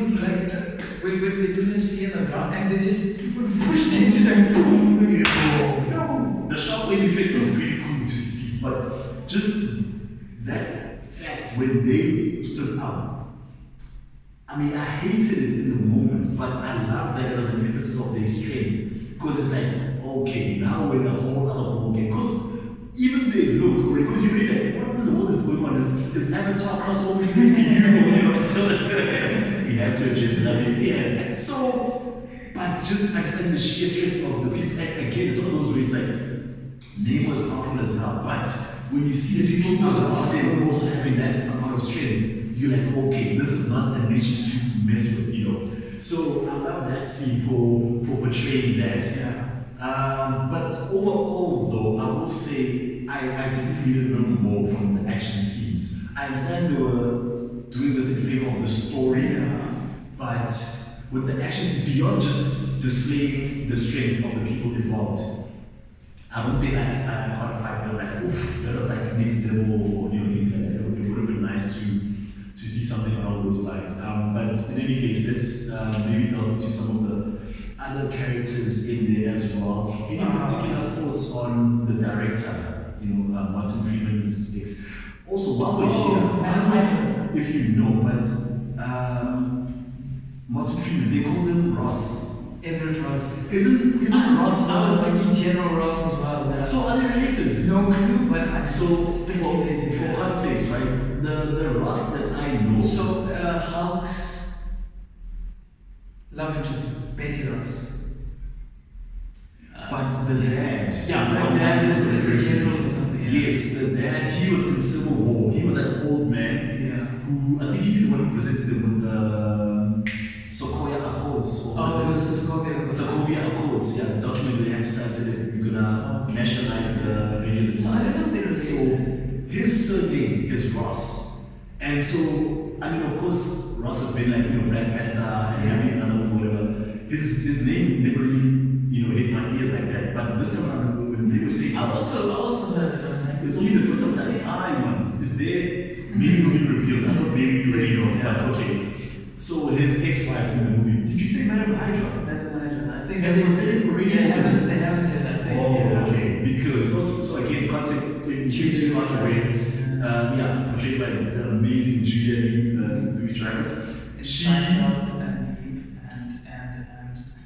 Speaker 2: when they do this in the ground and they just push into them.
Speaker 1: No, the shockwave effect was really cool to see, but just that fact when they stood up, I mean, I hated it in the moment, but I love that it was an emphasis of their strength because it's like, okay, now we're in a whole other ballgame. Because even they look, because you really like, what in the world is going on? Is Avatar crossover with MCU? We have to address it. I mean, So, but just understanding the sheer strength of the people, and again, it's one of those where it's like, Name was powerful as hell, but when you see the people around them also having that amount of strength, you're like, okay, this is not a nation to mess with, So I love that scene for portraying that. But overall, though, I will say I definitely needed a little more from the action scenes. I understand they were doing this in favor of the story, but with the actions beyond just displaying the strength of the people involved. I don't think I qualified well, like, oof, that was like next level, you know, it would have been nice to see something along those lines. But in any case, let's maybe delve into some of the other characters in there as well. Any particular thoughts on the director, you know, Martin Freeman's ex? Also, while we're here, I don't know if you know, but Martin Freeman, they call him Ross.
Speaker 2: Everett Ross.
Speaker 1: Isn't Ross?
Speaker 2: I was thinking General Ross as well. Yeah.
Speaker 1: So are they related?
Speaker 2: No clue, but I
Speaker 1: So for context, right? The Ross that I know.
Speaker 2: So Hulk's love interest, Betty Ross.
Speaker 1: But the dad.
Speaker 2: Yeah, the dad is a general or something. Yeah.
Speaker 1: Yes, the dad. He was in Civil War. He was an old man.
Speaker 2: Yeah.
Speaker 1: Who I think he's the one who presented them with the Sokovia Accords.
Speaker 2: Oh, it was Sokovia Accords.
Speaker 1: Sokovia Accords. Yeah, the document they had to sign so that you're gonna nationalize the Avengers and all that. So his surname is Ross, and so I mean, of course, Ross has been like, you know, Black Panther and maybe another movie, whatever. His name never really, you know, hit my ears like that. But this time around, when they were saying
Speaker 2: I
Speaker 1: Ross,
Speaker 2: also heard it on that.
Speaker 1: it's only the first time I like, man, is there maybe only revealed? I thought maybe you already know, but okay. So his ex-wife in the movie, did you say Madam Hydra?
Speaker 2: Madam Hydra. I think
Speaker 1: Have you said it already?
Speaker 2: Yeah, they haven't said that thing.
Speaker 1: Oh,
Speaker 2: Yeah.
Speaker 1: okay. Because so again, context in Tuesday yeah, portrayed by the amazing Julia Travis.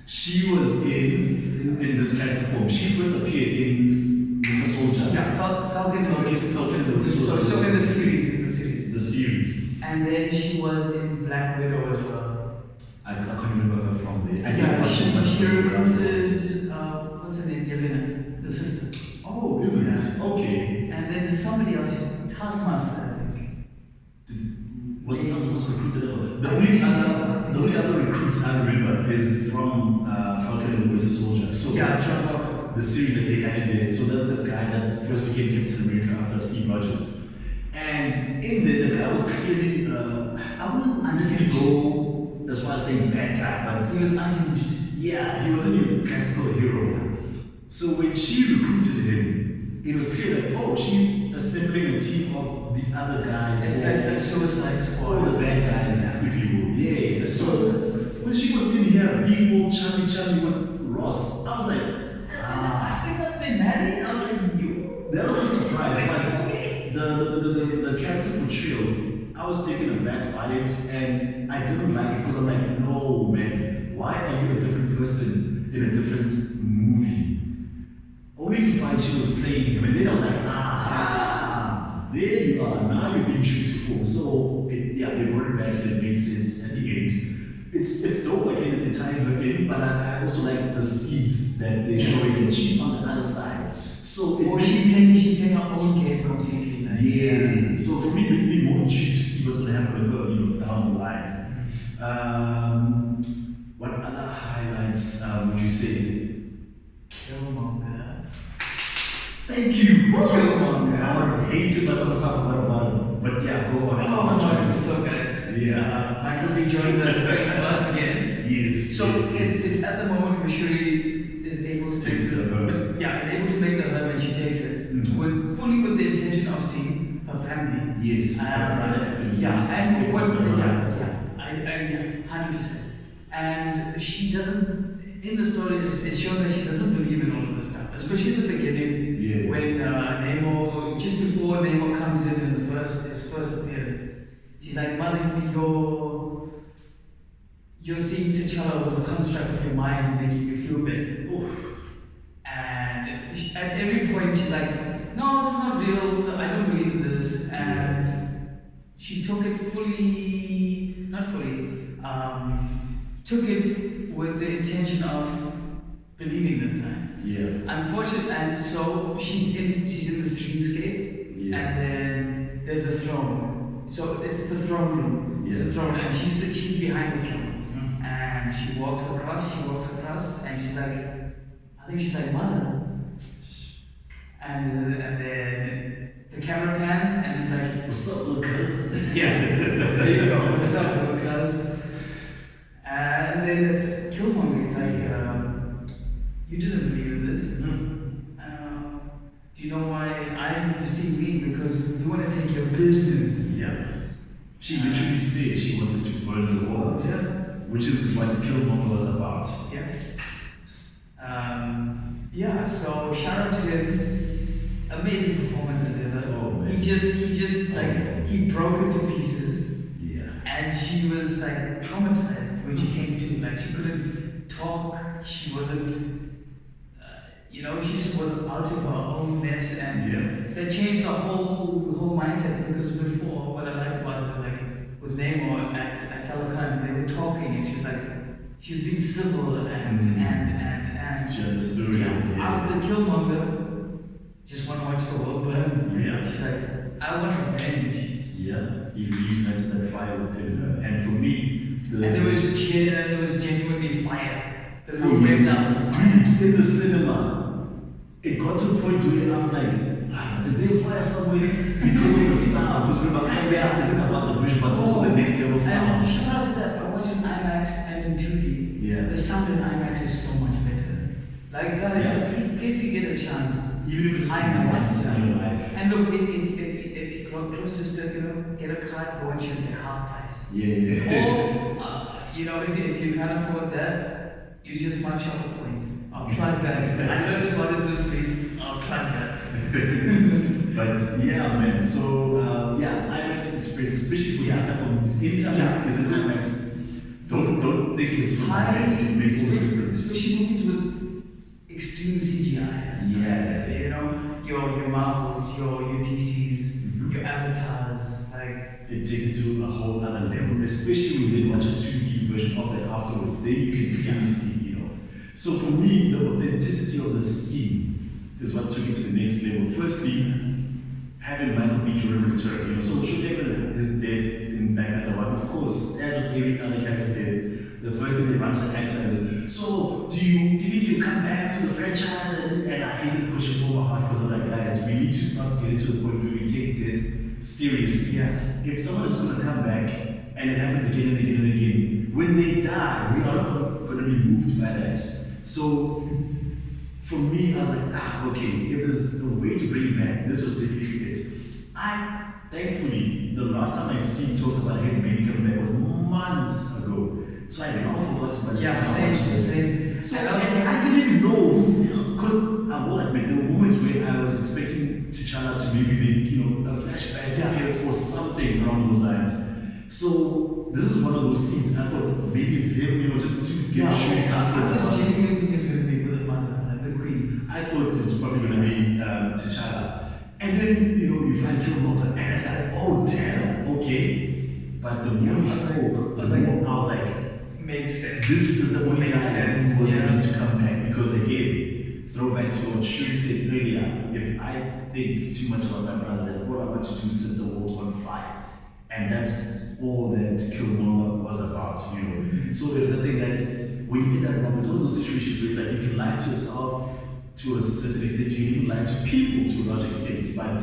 Speaker 1: She was in this character form. She first appeared in Winter Soldier.
Speaker 2: Yeah, Falcon
Speaker 1: and the Winter Soldier.
Speaker 2: So in the series.
Speaker 1: The series.
Speaker 2: And then she was in Black Widow as well.
Speaker 1: I can't remember her from there.
Speaker 2: She recruited, what's her name, Yelena, the sister.
Speaker 1: Oh, is it? Okay.
Speaker 2: And then there's somebody else, Taskmaster, I think.
Speaker 1: Was recruited ever? The only other recruit I remember is from Falcon and the Winter Soldier. So that's the series that they had in there. So that's the guy that first became Captain America after Steve Rogers. And in there, the guy was clearly, I wouldn't honestly go as far as saying bad guy, but
Speaker 2: he was unhinged.
Speaker 1: Yeah, he wasn't a classical hero. So when she recruited him, it was clear that, oh, she's assembling a team of the other guys.
Speaker 2: It's like a Suicide Squad.
Speaker 1: All the bad guys, if you will. Yeah. So when she was in here being all chummy with Ross, I was like,
Speaker 2: I think that they married. I was like, you.
Speaker 1: That was a surprise, but the character portrayal, I was taken aback by it, and I didn't like it because I'm like, no, man, why are you a different person in a different movie? Only to find she was playing him, and then I was like, there you are, now you're being true to form. So, they brought it back and it made sense at the end. It's dope again that they're tying her in, but I also like the seeds that they're showing that she's on the other side. So
Speaker 2: she's playing her own game completely. Like,
Speaker 1: yeah. So for me, it makes me more intrigued to see what's going to happen with her, you know, down the line. What other highlights would you say?
Speaker 2: Killmonger.
Speaker 1: Thank you.
Speaker 2: Killmonger.
Speaker 1: I hated myself if I forgot about him, but yeah, go on.
Speaker 2: So guys.
Speaker 1: Yeah.
Speaker 2: Michael B. Jordan does the once again.
Speaker 1: Yes.
Speaker 2: So it's at the moment where Shuri is able to
Speaker 1: takes the herb.
Speaker 2: Yeah, is able to make the herb and she takes it. Fully with the intention of seeing her family.
Speaker 1: Yes.
Speaker 2: And what? Yeah, 100%. And she doesn't. In the story, it's shown that she doesn't believe in all of this stuff, especially in the beginning when Namor, just before Namor comes in his first appearance. She's like, Mother, you're seeing T'Challa was a construct of your mind making you feel better. Oof. And at every point she's like, no, this is not real, I don't believe in this. And she took it took it with the intention of believing this time.
Speaker 1: Yeah.
Speaker 2: Unfortunately, and so she's in this dreamscape, and then there's a throne. So it's the throne room.
Speaker 1: Yeah.
Speaker 2: It's a throne, and she's behind the throne, and she walks across, and she's like, I think she's like, Mother. And then the camera pans, and he's like,
Speaker 1: what's up, little cuz?
Speaker 2: Yeah, there you go. What's up, little cuz? And then You didn't believe in this.
Speaker 1: Mm.
Speaker 2: Do you know why I'm seeing me? Because you want to take your business.
Speaker 1: Yeah. She literally said she wanted to burn the world.
Speaker 2: Yeah.
Speaker 1: Which is what Killmonger was about.
Speaker 2: Yeah. Yeah, so shout out to him. Amazing performance together.
Speaker 1: Oh, man.
Speaker 2: He just like he broke into pieces.
Speaker 1: Yeah.
Speaker 2: And she was like traumatized when she came to. Like she couldn't talk. She wasn't. She just wasn't out of her own mess, and that changed the whole mindset. Because before, what I liked about her, like with Namor at Telecan, they were talking, and she was being civil and
Speaker 1: she understood.
Speaker 2: Yeah. After Killmonger, just want to watch the world burn.
Speaker 1: Yeah.
Speaker 2: She's like, I want revenge.
Speaker 1: Yeah, he reignited that fire within her, and for me,
Speaker 2: and there was cheer, and there was genuinely fire. The room went out on fire.
Speaker 1: In the cinema. It got to a point where I'm like, is there a fire somewhere? Because of the sound. Because remember, IMAX isn't about the vision, but also the next level sound.
Speaker 2: And shout out to that, I watched in IMAX and in 2D.
Speaker 1: Yeah.
Speaker 2: The sound in IMAX is so much better. Like, guys, if you get a chance,
Speaker 1: even if it's
Speaker 2: IMAX
Speaker 1: once in your life.
Speaker 2: And look, if you go close to a studio, get a card, go and choose the half price.
Speaker 1: Yeah.
Speaker 2: Or, if you can't afford that, you just march out the points. I'll plug that. I learned about it this week. I'll plug that.
Speaker 1: But yeah, man. So IMAX experience, especially for this type of movies. Anytime it's in IMAX, don't think it's for it makes all the difference.
Speaker 2: Especially movies with extreme CGI.
Speaker 1: Yeah.
Speaker 2: Your Marvels, your DCs, your Avatars, like.
Speaker 1: It takes it to a whole other level, especially when you watch a 2D version of it afterwards. Then you can clearly see. So for me, the authenticity of the scene is what took it to the next level. Firstly, having Michael B. Jordan return, so shortly his death in Black Panther 1, of course, as with every other character dead, the first thing they run to the actor is, so do you think you come back to the franchise? And I hate the question over my heart because I'm like, guys, we need to start getting to the point where we take this seriously.
Speaker 2: Yeah.
Speaker 1: If someone is going to come back and it happens again and again and again, when they die, we are not going to be moved by that. So for me, I was like, okay, if there's a way to bring it back, this was definitely it. Thankfully, the last time I'd seen talks about him maybe coming back was months ago. So I now forgot about the time I watched this. So I didn't even know, because I will admit, there were moments where I was expecting T'Challa to maybe make, a flashback appearance or something along those lines. So this is one of those scenes. I thought maybe it's him, just to give Shuri comfort.
Speaker 2: I was genuinely thinking it was going to be with the mother, like the queen.
Speaker 1: I thought it was probably going to be T'Challa. And then, you find Killmonger, and it's like, oh damn, okay. But the more he spoke, I was like,
Speaker 2: makes sense.
Speaker 1: This is the only guy who was going to come back. Because again, throwback to what Shuri said earlier, if I think too much about my brother, then all I want to do is set the world on fire. And that's all that Killmonger was about, So there's a thing that when you end up wrong, it's one of those situations where it's like you can lie to yourself to a certain extent, you can even lie to people to a large extent, but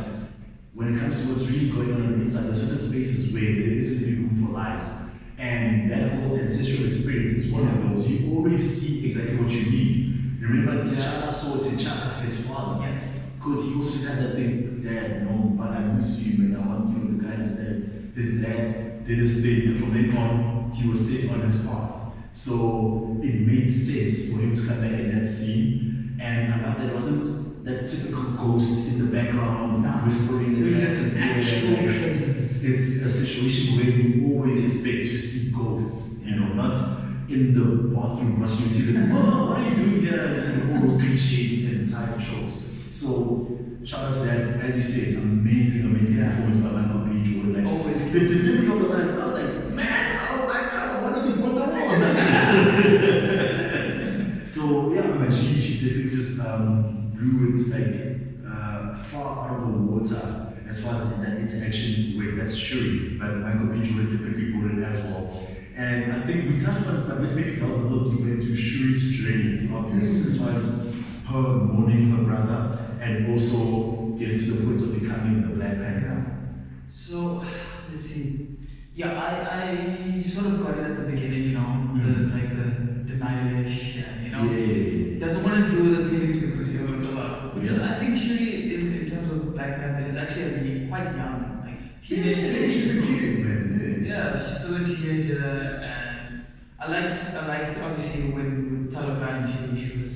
Speaker 1: when it comes to what's really going on the inside, there's certain spaces where there isn't any room for lies. And that whole ancestral experience is one of those. You always see exactly what you need. Remember, T'Challa saw T'Challa, his father, because he also just had that thing, Dad, no, but I miss you, and I want the guidance that his dad did his thing, and from then on, he was set on his path. So it made sense for him to come back in that scene, and I love that it wasn't that typical ghost in the background whispering the character's ear. It's a situation where you always expect to see ghosts, not in the bathroom brushing your teeth and, what are you doing here? And all those cliched and tired tropes. So shout out to that, as you said, amazing performance by Michael B. Jordan.
Speaker 2: Always.
Speaker 1: The delivery of the lines, I was like, man, I kind of wanted to put them on. So yeah, man, she definitely just blew it far out of the water as far as that interaction with that's Shuri, but Michael B. Jordan definitely brought it as well. And I think we touched on it, but let's maybe delve a little deeper into Shuri's journey of this, as far as her mourning her brother, and also getting to the point of becoming the Black Panther.
Speaker 2: So, let's see. Yeah, I sort of got it at the beginning, the denial-ish, and, doesn't want to deal because I think Shuri, in terms of Black Panther, is actually quite young, like teenage.
Speaker 1: She's a kid, man.
Speaker 2: Yeah, she's still a teenager, and I liked obviously when with Talokan, she was,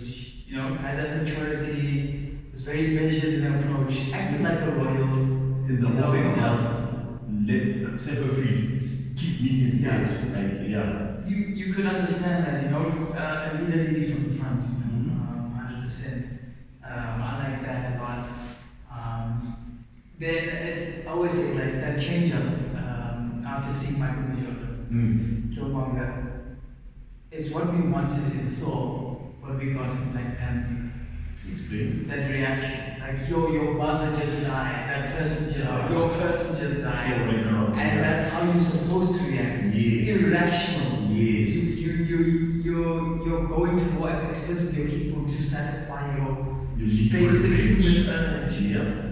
Speaker 2: had that maturity, was very measured in her approach, acted like a royal.
Speaker 1: And the whole thing about set her free, keep me instead.
Speaker 2: Yeah.
Speaker 1: Like, yeah.
Speaker 2: You could understand that, a leader leading from the front, 100%. I like that a lot. Then it's I always say like that change up after seeing Michael B. Jordan, Killmonger, is what we wanted in Thor, what we got in Black Panther.
Speaker 1: Explain.
Speaker 2: That reaction, like your mother just died, your person just died, and that's how you're supposed to react.
Speaker 1: Yes.
Speaker 2: Irrational.
Speaker 1: Yes.
Speaker 2: You're going to war at the expense of your people to satisfy your basic human urge.
Speaker 1: Yeah.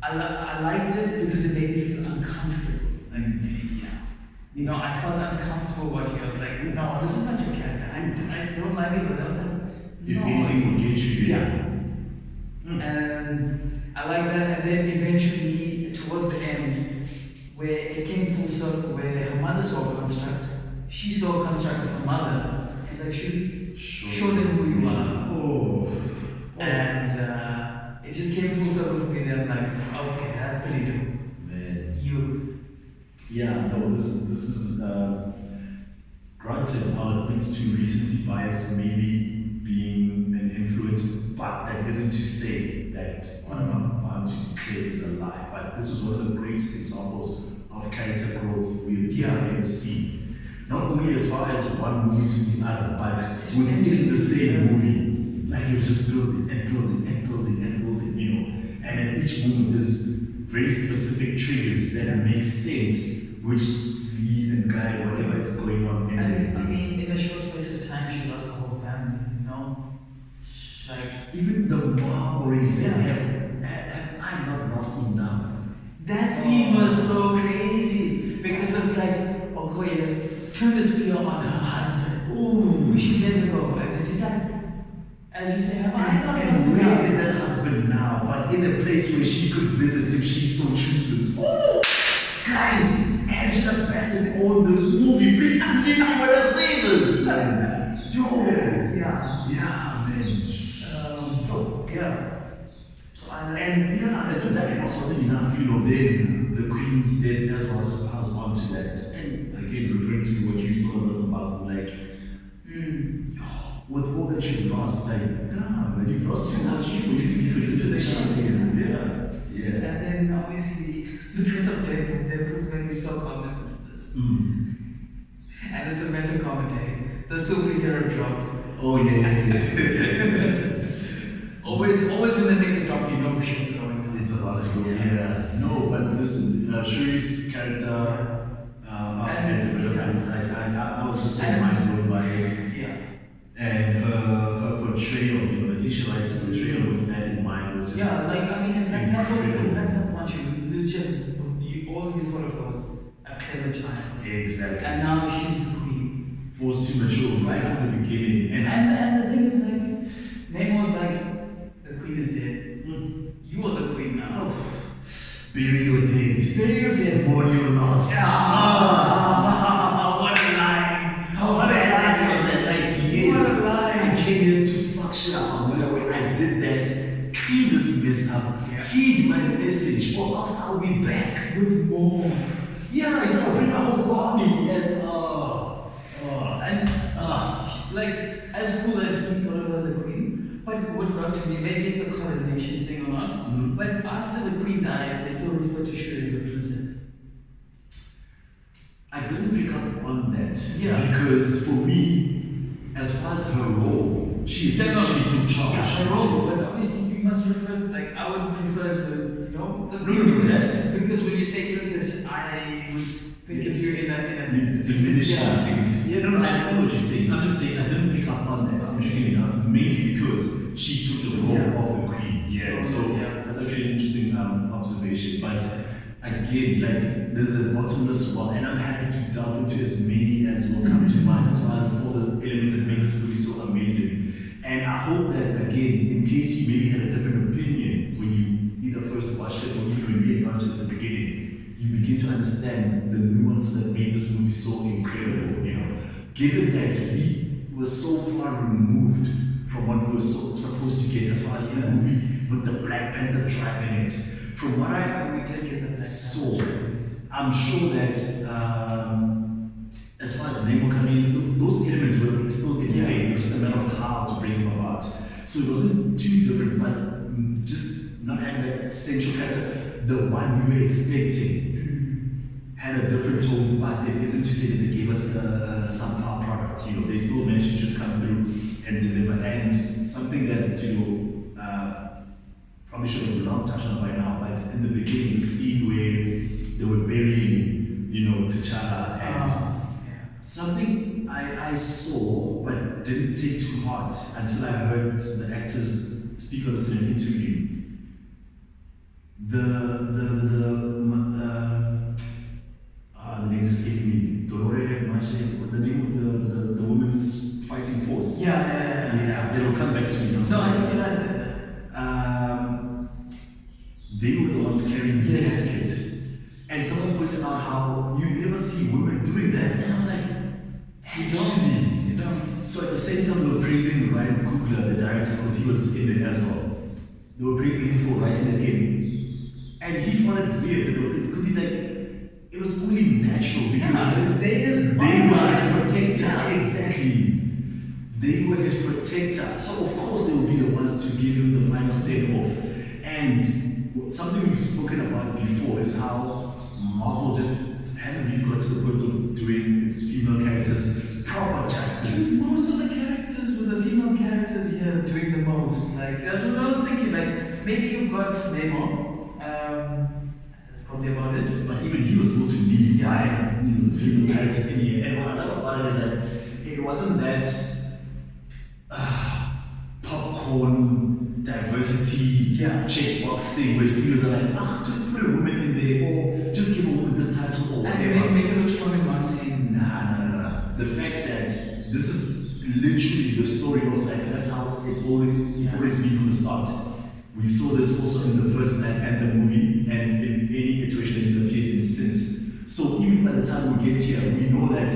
Speaker 2: I liked it because it made me feel uncomfortable. Like, I felt uncomfortable watching. I was like, no, this is not your character. I don't like it, but I was like,
Speaker 1: if anything will get you,
Speaker 2: yeah. And I like that. And then eventually, towards the end, where it came full circle, where her mother saw a construct, she saw a construct of her mother. It's like, show them who you are.
Speaker 1: Oh.
Speaker 2: And it just came full circle for me. Then I'm like, okay, that's pretty dope.
Speaker 1: Man.
Speaker 2: Yeah,
Speaker 1: no, this is granted our admits to recency bias, maybe being an influence, but that isn't to say that what I'm about to declare is a lie. But this is one of the greatest examples of character growth we've ever seen. Not only as far as one movie to the other, but within the same movie. Like you're just building and building and building and building, And at each moment there's very specific triggers that make sense, which lead and guide whatever is going on in there.
Speaker 2: I mean, in a short space of time, she lost the whole family, Like,
Speaker 1: even the mom already said, have I not lost enough?
Speaker 2: That scene was so crazy because it's like, Okoye, turn the spear on her husband. Ooh, we should let her go. And then she's like, as you say, have I not lost enough?
Speaker 1: And where is that husband now? But in a place where she could visit if she so chooses. Oh, guys, Angela Bassett owned this movie. Please believe me when I say this. Yo.
Speaker 2: Yeah.
Speaker 1: Yeah, man.
Speaker 2: Yeah.
Speaker 1: As if that wasn't enough, then the Queen's dead as well, just pass on to that. And again, referring to what you spoke about, like, with all that you've lost, like, damn, man, you've lost too much for you to be considered a champion. Yeah.
Speaker 2: And then obviously, because of Deadpool's made me so cognizant of this. And it's a meta commentary. The superhero drop.
Speaker 1: Oh yeah.
Speaker 2: Always when they make the drop, you know shit's going on.
Speaker 1: It's about to go. Yeah. No, but listen, Shuri's character and development, I was just so mind blown by it.
Speaker 2: Yeah.
Speaker 1: And her portrayal, Letitia Wright's portrayal with that in mind was just
Speaker 2: in Black Panther once all you thought of was a clever child.
Speaker 1: Exactly.
Speaker 2: And now she's the queen.
Speaker 1: Forced to mature right from the beginning.
Speaker 2: And the thing is like, Nemo's like, the queen is dead. You are the queen now.
Speaker 1: Oh. Bury your dead.
Speaker 2: Bury your dead.
Speaker 1: Mourn your loss.
Speaker 2: What a line.
Speaker 1: How badass was that? Like, yes.
Speaker 2: What a line.
Speaker 1: I came here to fuck shit up. Whether I did that, clean this mess up, heed my message, or else I'll be back with more. Yeah, it's gonna bring my whole army and
Speaker 2: like, as cool that he thought it was a queen, but what got to me, maybe it's a coronation thing or not, but after the queen died, they still refer to Shuri as the princess.
Speaker 1: I didn't pick up on that
Speaker 2: because
Speaker 1: for me, as far as her role, she essentially took charge.
Speaker 2: Yeah, her role, but obviously you must refer, like, I would prefer to, because when you say princess, I would think of you in a
Speaker 1: diminishing activity. I understand what you're saying. I'm just saying I didn't pick up on that. Interesting enough, mainly because she took the role of the queen. So that's actually an interesting observation. But again, like, there's a bottomless well, and I'm happy to delve into as many as will come to mind as far as all the elements that make this movie so amazing. And I hope that, again, in case you maybe had a different opinion when you either first watched it or even when we acknowledged it at the beginning, you begin to understand the nuance that made this movie so incredible, you know. Given that we were so far removed from what we were supposed to get as far as the movie with the Black Panther tribe in it. From what I
Speaker 2: we did get the Black
Speaker 1: saw,
Speaker 2: Panther.
Speaker 1: I'm sure that as far as the name will come in, those elements were still in play. It was just a matter of how to bring them about. So it wasn't too different, but just not having that central character, the one we were expecting, had a different tone, but it isn't to say that they gave us a subpar product. You know, they still managed to just come through and deliver. And something that, you know, probably should have long touched on by now, but in the beginning, the scene where they were burying, you know, T'Challa and something I saw but didn't take to heart until I heard the actors speak on this in an interview. The name is escaping me. Dolore Maje, the name of the women's fighting force. Yeah, they will come back to me.
Speaker 2: No, I think you're right.
Speaker 1: They were the ones carrying his casket. And someone pointed out how you never see women doing that. And I was like, actually,
Speaker 2: you don't.
Speaker 1: So at the same time, they were praising Ryan Coogler, the director, because he was in it as well. They were praising him for writing it in. And he found it weird that they were praising, because he's like, it was only natural because they were his protector. Exactly. They were his protector. So of course they would be the ones to give him the final send-off. And something we've spoken about before is how Marvel just hasn't really got to the point of doing its female characters proper justice.
Speaker 2: Most of the characters were the female characters here doing the most. Like that's what I was thinking. Like maybe you've got Namor. That's probably about it.
Speaker 1: But even he was brought to knees by the female characters in here. And what I love about it is that it wasn't that popcorn diversity checkbox thing where studios are like, just put a woman in there or just give a woman this title or whatever.
Speaker 2: And make it look strong in one scene.
Speaker 1: Nah. The fact that this is literally the story of that's how it's always been from the start. We saw this also in the first Black Panther movie and in any iteration that has appeared in since. So even by the time we get here, we know that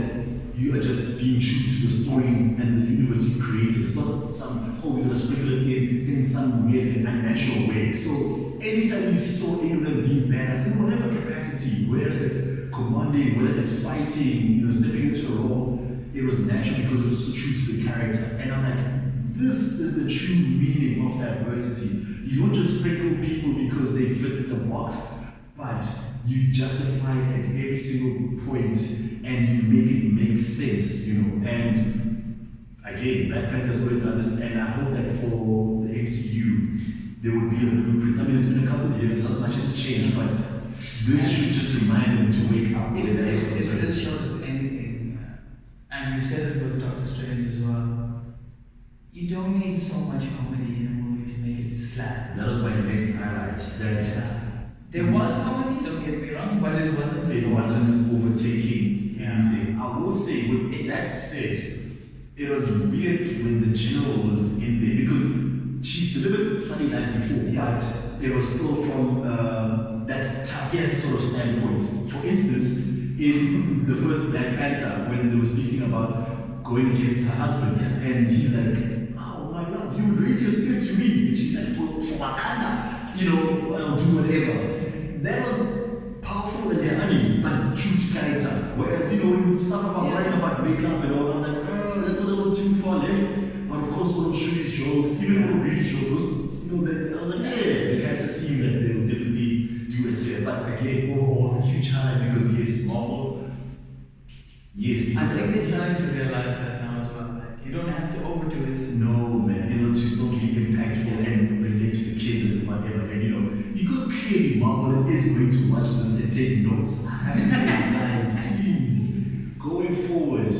Speaker 1: you are just being true to the story and the universe you created. It's not some, we're going to sprinkle it in some weird and unnatural way. So anytime you saw any of them being badass in whatever capacity, whether it's commanding, whether it's fighting, stepping into a role, it was natural because it was so true to the character. And I'm like, this is the true meaning of diversity. You don't just sprinkle people because they fit the box, but you justify it at every single point and you make it make sense, And again, Black Panther's always done this, and I hope that for the MCU, there would be a blueprint. I mean, it's been a couple of years, not much has changed, but this should just remind them to wake up.
Speaker 2: If this shows us anything, and you said it with Doctor Strange as well, you don't need so much comedy in a movie to make it slap.
Speaker 1: That was my next highlight. That
Speaker 2: there was comedy, don't get me wrong, but it wasn't.
Speaker 1: It wasn't overtaking anything. I will say, with that said, it was weird when the general was in there because she's delivered funny lines before, but it was still from that tough sort of standpoint. For instance, in the first Black Panther, when they were speaking about going against her husband, and he's like, "Oh my love, you would raise your spirit to me." And she's like, "For Wakanda, I'll do whatever." That was powerful and funny, but true to character. Whereas, when stuff about writing about makeup and all, I'm like, that's a little too far left. But of course, all of Shuri's jokes, even all of Reed's jokes, I was like, the character seems that they will definitely do it here. But again, overall, a huge highlight because yes, Marvel. Yes,
Speaker 2: I think they're starting to realize that now as well. Like, you don't have to overdo it.
Speaker 1: No, man. In order to still be impactful and relate to the kids and whatever. And because clearly Marvel is going to watch this and take notes. I have to say, guys, please, going forward,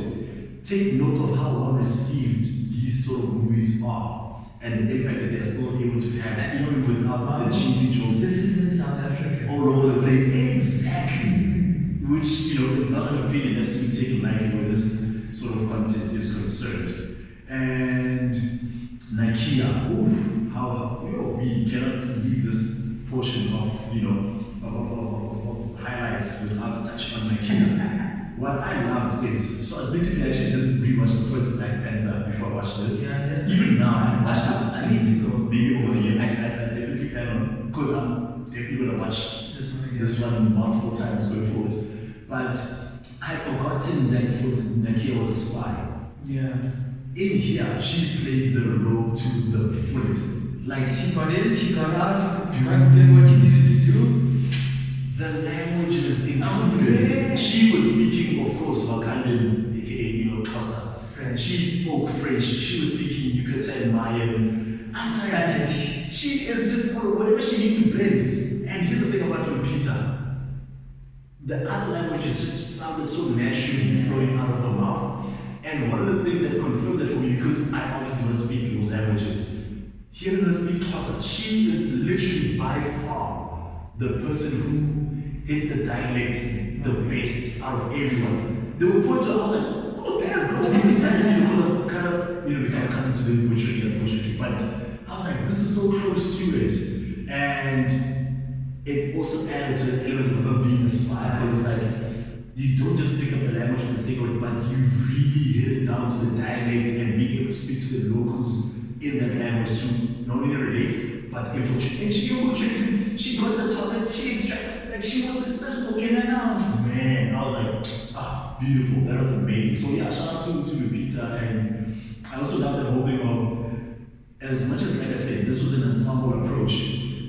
Speaker 1: take note of how well received these sort of movies are and the impact that they're still able to have, even without the cheesy jokes.
Speaker 2: This is in South Africa.
Speaker 1: All over the place. Exactly. Which, is not an opinion that's to be taken lightly where this sort of content is concerned. And Nakia, oof, we cannot leave this portion of, of highlights without touching on Nakia. What I loved is, so admittedly I actually didn't rewatch the first Black Panther before I watched this.
Speaker 2: Yeah.
Speaker 1: Even now I haven't watched it.
Speaker 2: I need to go.
Speaker 1: Maybe over a year. I definitely plan on, because I'm definitely going to watch this one multiple times going forward. But I had forgotten that Nakia was a spy.
Speaker 2: Yeah.
Speaker 1: In here, she played the role to the fullest. Like,
Speaker 2: she got in, she got out, did what she needed to do.
Speaker 1: The language is included. Yeah. She was speaking, of course, Wakandan, aka, Xhosa.
Speaker 2: French.
Speaker 1: She spoke French. She was speaking Yucatan, Mayan,
Speaker 2: Spanish.
Speaker 1: She is just whatever she needs to blend. And here's the thing about Lupita. The other languages just sounded so naturally flowing out of her mouth. And one of the things that confirms that for me, because I obviously don't speak those languages, hearing her speak Xhosa, she is literally by far the person who hit the dialect the best out of everyone. There were points where I was like, oh damn, bro, I'm impressed because I've kind of, become accustomed to the butchery, unfortunately. But I was like, this is so close to it. And it also added to the element of her being a spy, because it's like, you don't just pick up the language for the sake of it, but you really hit it down to the dialect and being able to speak to the locals in that language to not only relate, but infiltrate. And she infiltrated, she got the targets, she extracted, like she was successful in and out. Man, I was like, beautiful, that was amazing. So yeah, shout out to Lupita, and I also love that whole thing of, as much as, like I said, this was an ensemble approach,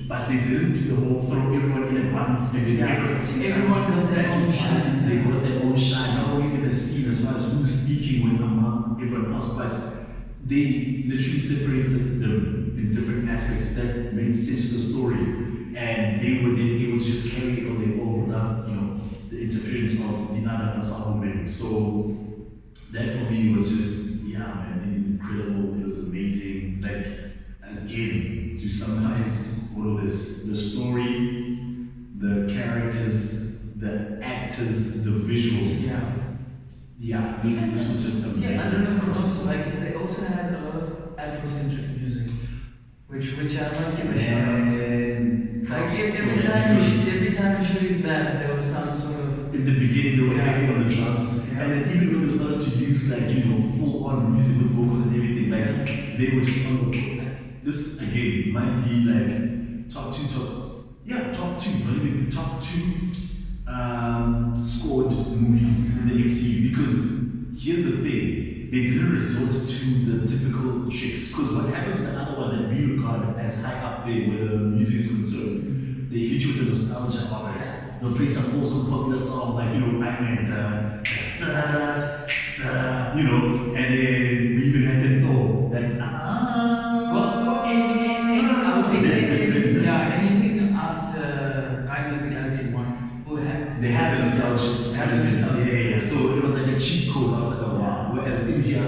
Speaker 1: but they didn't do the whole throw everyone in at once and then everyone at the same time.
Speaker 2: Everyone got their own shine.
Speaker 1: They got their own shine, not only in the scene as far as who's speaking when among everyone else, but they literally separated them in different aspects that made sense to the story. And they were then able to just carry it on their own without, the interference of the other ensemble members. So that for me was just, incredible. It was amazing. Like, again, to summarize all of this, the story, the characters, the actors, the visuals. This was just amazing.
Speaker 2: Yeah, I don't know if also, like, they also had a lot of Afrocentric music, which I must give a shout out. Like, every time you choose that, there was some sort of.
Speaker 1: In the beginning, they were heavy on the drums, and then even when they started to use, like, full-on music with vocals and everything, like, they were just on the. This again might be like top two, not even top two scored movies in the MCU, because here's the thing, they didn't resort to the typical tricks, because what happens with the other ones that we regard as high up there where the music is concerned, they hit you with the nostalgia of it. They'll play some old school popular song like, Iron Man, and then we even had that Thor,
Speaker 2: anything after Guardians of the Galaxy 1 will have.
Speaker 1: They had the nostalgia. Yeah. So it was like a cheat code after a while. Whereas in here,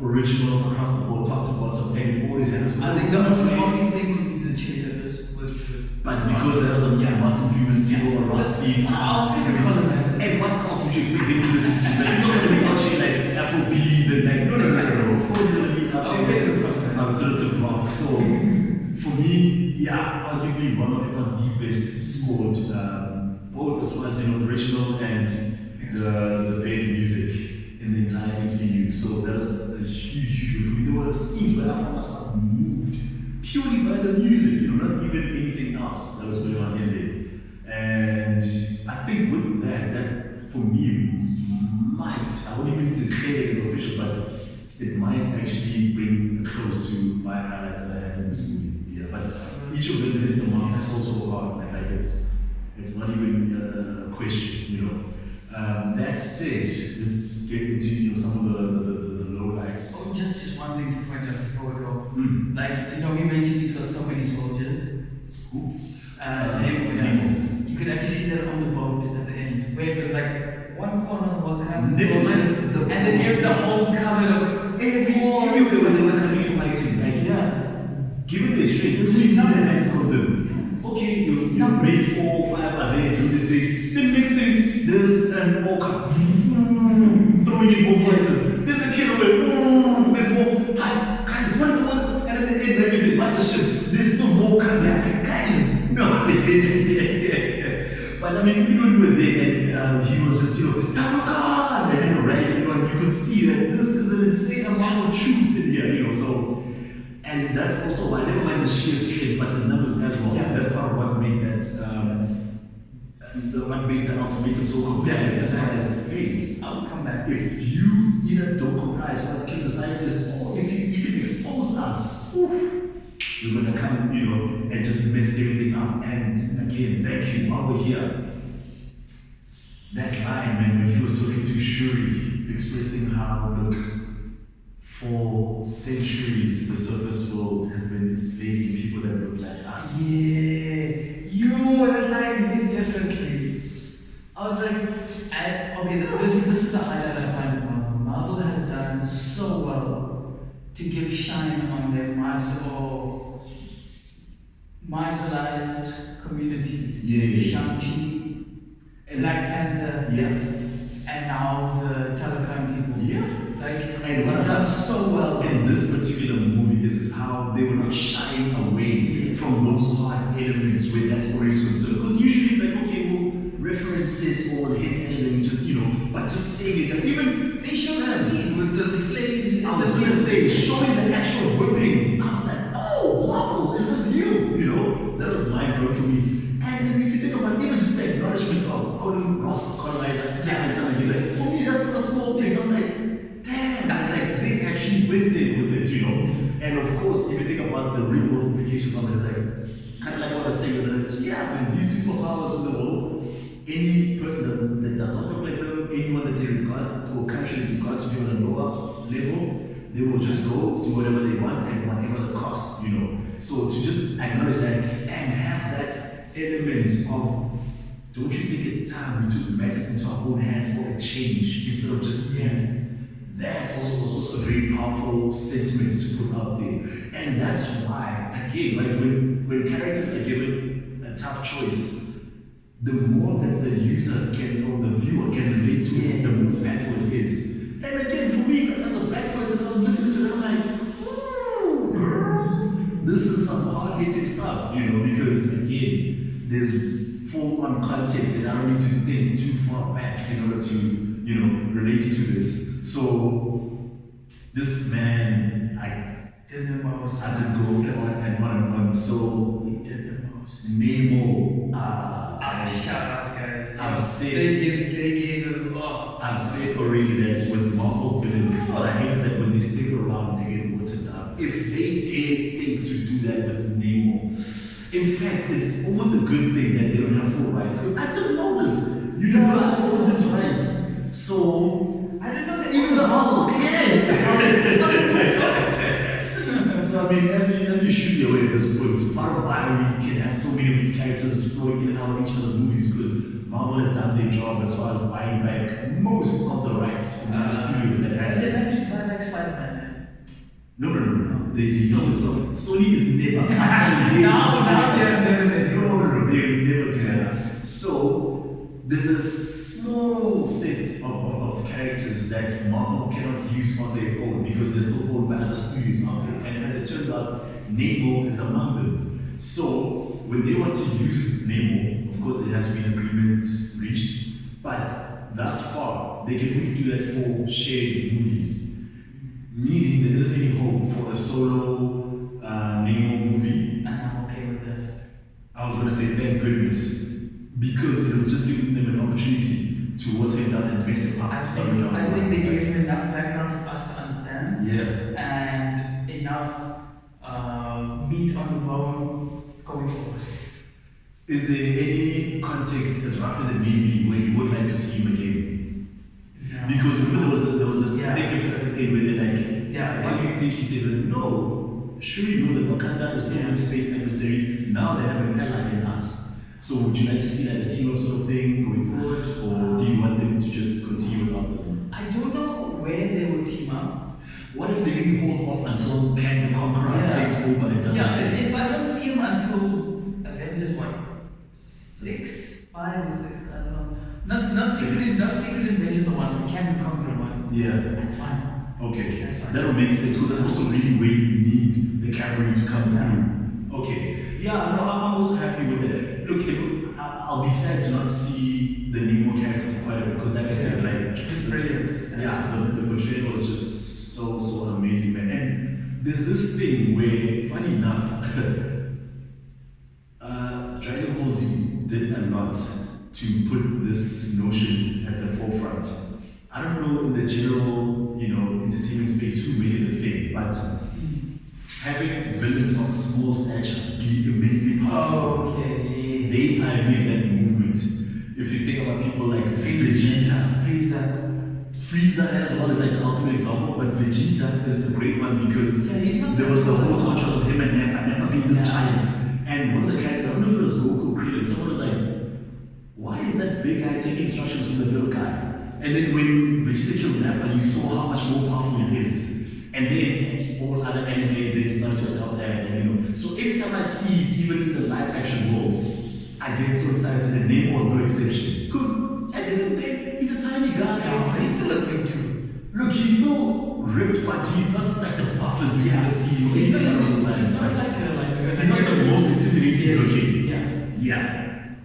Speaker 1: original across the board, top to bottom, and it always had this.
Speaker 2: I think the only thing would be the cheerleaders with.
Speaker 1: But because there was a Martin Freeman scene or Ross scene.
Speaker 2: And
Speaker 1: what else would you expect him to listen to? Like, he's not going to be watching like Afro beats and like, no. Of course, he's going to be out there. Alternative rock. So, for me, arguably one of the best scored, both as far as original and the paid music in the entire MCU. So that was a huge for me. There were scenes where I found myself moved purely by the music, not even anything else that was going on in there. And I think with that for me I won't even declare it as official, but it might actually bring close to my highlights that I had in this movie. But each of them hit the mark so hard, like it's not even a question, That said, let's get into some of the lowlights.
Speaker 2: Oh, just one thing to point out before we go. Like, we mentioned he's got so many soldiers. You could actually see that on the boat at the end, where it was like one corner of Wakanda soldiers, and then the whole cover of
Speaker 1: everywhere when they were coming and fighting. Given their strength, you just number of them. Okay, you made 4 or 5 are there doing the thing. The next thing, there's an orca throwing in more fighters. There's a killer wave. There's more. Guys, one. And I mean, even when we were there and he was just, Talokan! And, right, everyone, you could see that this is an insane amount of troops in here, so. And that's also why, never mind the sheer strength, but the numbers as well.
Speaker 2: Yeah.
Speaker 1: That's part of what made that, what made the ultimatum so compelling. As far as, hey,
Speaker 2: I will come back.
Speaker 1: if you either don't comply as far as kill the scientists, or if you even expose us, oof, we're gonna come, and just mess everything up. And again, thank you. While we're here, that line, man, when he was talking to Shuri, expressing how, look, for centuries the surface world has been enslaving people that look like us.
Speaker 2: Yeah, that line hit differently. I was like, okay, this is a highlight I find in Marvel. Marvel has done so well to give shine on their marginalized communities.
Speaker 1: Yeah.
Speaker 2: Shang-Chi, Black Panther,
Speaker 1: Yeah.
Speaker 2: and now the Talokan people.
Speaker 1: Yeah.
Speaker 2: And what done so well
Speaker 1: in this particular movie is how they were not shying away from those hard elements where that story is concerned. Because usually it's like, okay, we'll reference it or hint at it and just, but just saying it. And even
Speaker 2: they showed the scene with the slaves.
Speaker 1: I was going to say, showing the actual whipping. I was like, oh, Marvel, is this you? That was mind blowing for me. And then if you think about even just the acknowledgement of calling Ross colonizer time and time again, like, for me, that's not a small thing. I'm like, damn, like they actually went there with it, And of course, if you think about the real world implications of it, it's like kind of like what I was saying, that man, these superpowers in the world, any person that does not look like them, anyone that they regard or country they regard to be on a lower level, they will just go do whatever they want and whatever the cost, So to just acknowledge that and have that element of, don't you think it's time we took matters into our own hands for a change instead of just that was also a very powerful sentiment to put out there. And that's why, again, right, when characters are given a tough choice, the more that the user can, or the viewer can relate to it, the more impactful it is. And again, for me, as a black person, I'm listening to them, I'm like, ooh, girl, this is some hard-hitting stuff, because again, there's full-on context and I don't need to think too far back in order to, relate to this. So, this man, I
Speaker 2: did the most.
Speaker 1: I could go on and on and on. So,
Speaker 2: he did the most.
Speaker 1: Nemo,
Speaker 2: shout out, guys.
Speaker 1: I've said,
Speaker 2: they gave it up.
Speaker 1: I've said already that with Marvel villains, what I hate is that when they stick around, they get watered down. If they dare think to do that with Nemo, in fact, it's almost a good thing that they don't have full rights. I didn't know this. Universal owns its rights. So,
Speaker 2: I didn't know that.
Speaker 1: Even the Hulk, yes! So, I mean, as you should be aware at this point, part of why we can have so many of these characters flowing in and out of each other's movies is because Marvel has done their job as far as buying back most of the rights from other studios that had.
Speaker 2: They managed to buy back Spider-Man.
Speaker 1: No. They Sony is never.
Speaker 2: Now they're never.
Speaker 1: No, they never do that. So, there's a small set of characters that Marvel cannot use on their own because they're still owned by other studios out there. And as it turns out, Nemo is among them. So when they want to use Nemo, of course there has been agreement reached, but thus far they can only do that for shared movies. Meaning there isn't any hope for a solo Nemo movie.
Speaker 2: And I'm okay with that.
Speaker 1: I was gonna say thank goodness. Because it will just give them an opportunity to water him down and mess him up.
Speaker 2: I think they gave him enough background for us to understand.
Speaker 1: Yeah.
Speaker 2: And enough meat on the bone going forward.
Speaker 1: Is there any context, as rough as it may be, where you would like to see him again?
Speaker 2: No.
Speaker 1: Because remember there was a big emphasis thing where they're like, why do you think he said that? No, Shuri knows that Wakanda is still going to face adversaries. Now they have an ally in us. So would you like to see that a team up sort of thing going forward, or do you want them to just continue without them?
Speaker 2: I don't know where they will team up.
Speaker 1: What if they really hold off until Kang the Conqueror takes over and does his thing?
Speaker 2: If I don't see him until Avengers 5 or 6, I don't know. Not Secret Invasion, the one, Kang the Conqueror one.
Speaker 1: Yeah.
Speaker 2: That's fine.
Speaker 1: Okay.
Speaker 2: That's fine.
Speaker 1: That will make sense because that's also really where you need the cavalry to come through. Okay. Yeah, no, I'm also happy with it. Look, I'll be sad to not see the Nemo character for quite a bit because, like I said, like
Speaker 2: It's brilliant.
Speaker 1: yeah, the portrayal was just so amazing, man. And there's this thing where, funny enough, Dragon Ball Z did a lot to put this notion at the forefront. I don't know in the general, entertainment space who made it a thing, but having villains of a small stature be immensely powerful,
Speaker 2: Okay.
Speaker 1: they pioneered that movement. If you think about people like Vegeta, Frieza as well as like the ultimate example, but Vegeta is the great one because there was the whole contrast of him and Nappa being this giant. And one of the characters, I don't know if it was Goku or Krillin, someone was like, why is that big guy taking instructions from the little guy? And then when Vegeta killed Nappa, you saw how much more powerful he is. And then all other animes, they started to adopt that, and So every time I see it, even in the live action world, I get so excited, and Nemo was no exception. Because at the end of the day, he's a tiny guy.
Speaker 2: Yeah, he's still a big dude.
Speaker 1: Look, he's still ripped, but he's not like the buffest we ever see.
Speaker 2: He's not
Speaker 1: the most intimidating looking. Yeah.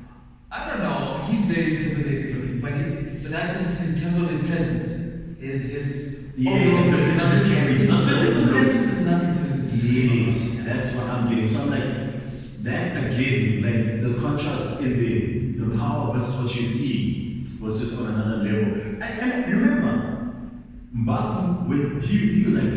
Speaker 2: I don't know. He's very intimidating looking, but that's in terms of his presence. His overall
Speaker 1: the
Speaker 2: presence
Speaker 1: carries
Speaker 2: his physical presence is nothing to
Speaker 1: Yes, that's what I'm getting. So I'm like, that again, like the contrast in the power versus what you see was just on another level. And remember, Mbaku, when he was like,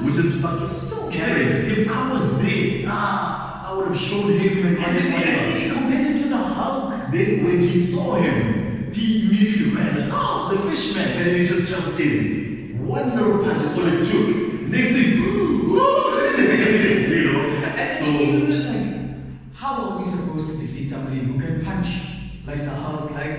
Speaker 1: with this fucking carrot, if I was there, I would have shown him and
Speaker 2: then he compares him to the Hulk.
Speaker 1: Then when he saw him, he immediately ran like, oh, the fish man, and then he just jumps in. One little punch is all it took. Next thing,
Speaker 2: And
Speaker 1: so
Speaker 2: like, how are we supposed to defeat somebody who can punch like the Hulk? Like,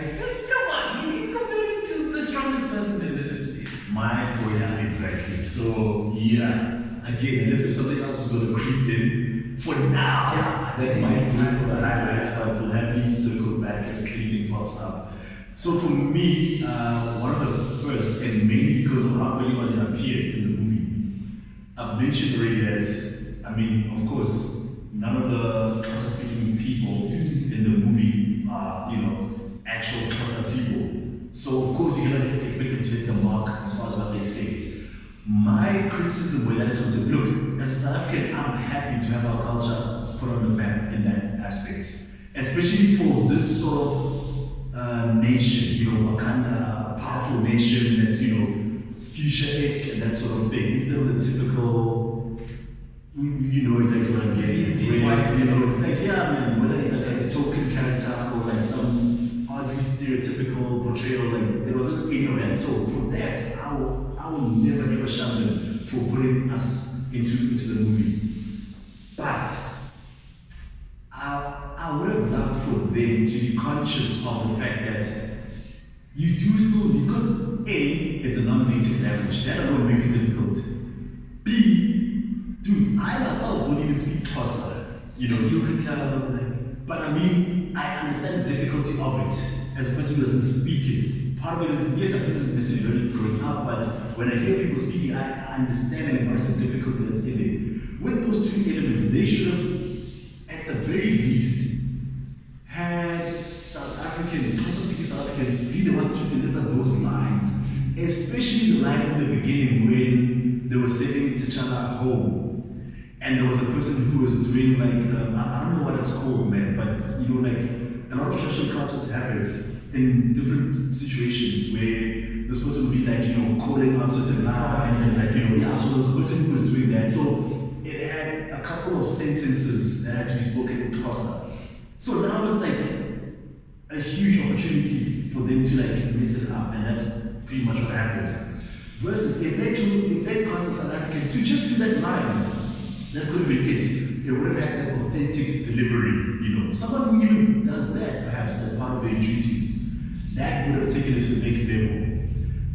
Speaker 2: come on, he's comparing to the strongest person in the MCU.
Speaker 1: my point exactly. So yeah, again, unless if something else is going to creep in, for now, that might do it for the highlights, but we'll happily circle back if anything pops up. So for me, one of the first, and mainly because of how early on it appeared in the movie, I've mentioned already that, I mean, of course, none of the Xhosa-speaking people in the movie are, actual Xhosa people. So of course, you're gonna expect them to hit the mark as far as what they say. My criticism with that is also, look, as a South African, I'm happy to have our culture put on the map in that aspect, especially for this sort of nation, Wakanda, a powerful nation that's, future-esque and that sort of thing, instead of the typical, you know exactly what I'm getting at. It's like, yeah, man, whether it's like a token character or like some oddly stereotypical portrayal, like there wasn't any of that. So for that, I will never ever shun them for putting us into the movie. But I would have loved for them to be conscious of the fact that you do still, because A, it's a non-native language, that alone makes it difficult. B, dude, I myself don't even speak Xhosa,
Speaker 2: You could tell,
Speaker 1: but I mean, I understand the difficulty of it as a person who doesn't speak it. Part of it is, yes, I didn't necessarily learn it growing up, but when I hear people speaking, I understand and acknowledge the difficulty that's in it. With those two elements, they should have, at the very least, had South African, Xhosa-speaking South Africans be the ones to deliver those lines, especially the line in the beginning when they were sending T'Challa home. And there was a person who was doing like, I don't know what it's called, man, but like a lot of traditional cultures have it in different situations where this person would be like, calling out certain lines and like, so there was a person who was doing that. So it had a couple of sentences that had to be spoken in Xhosa. So now it's like a huge opportunity for them to like mess it up, and that's pretty much what happened. Versus if they caused the South African to just do that line, that could have been it. They would have had that authentic delivery, Someone who even does that, perhaps, as part of their duties, that would have taken it to the next level.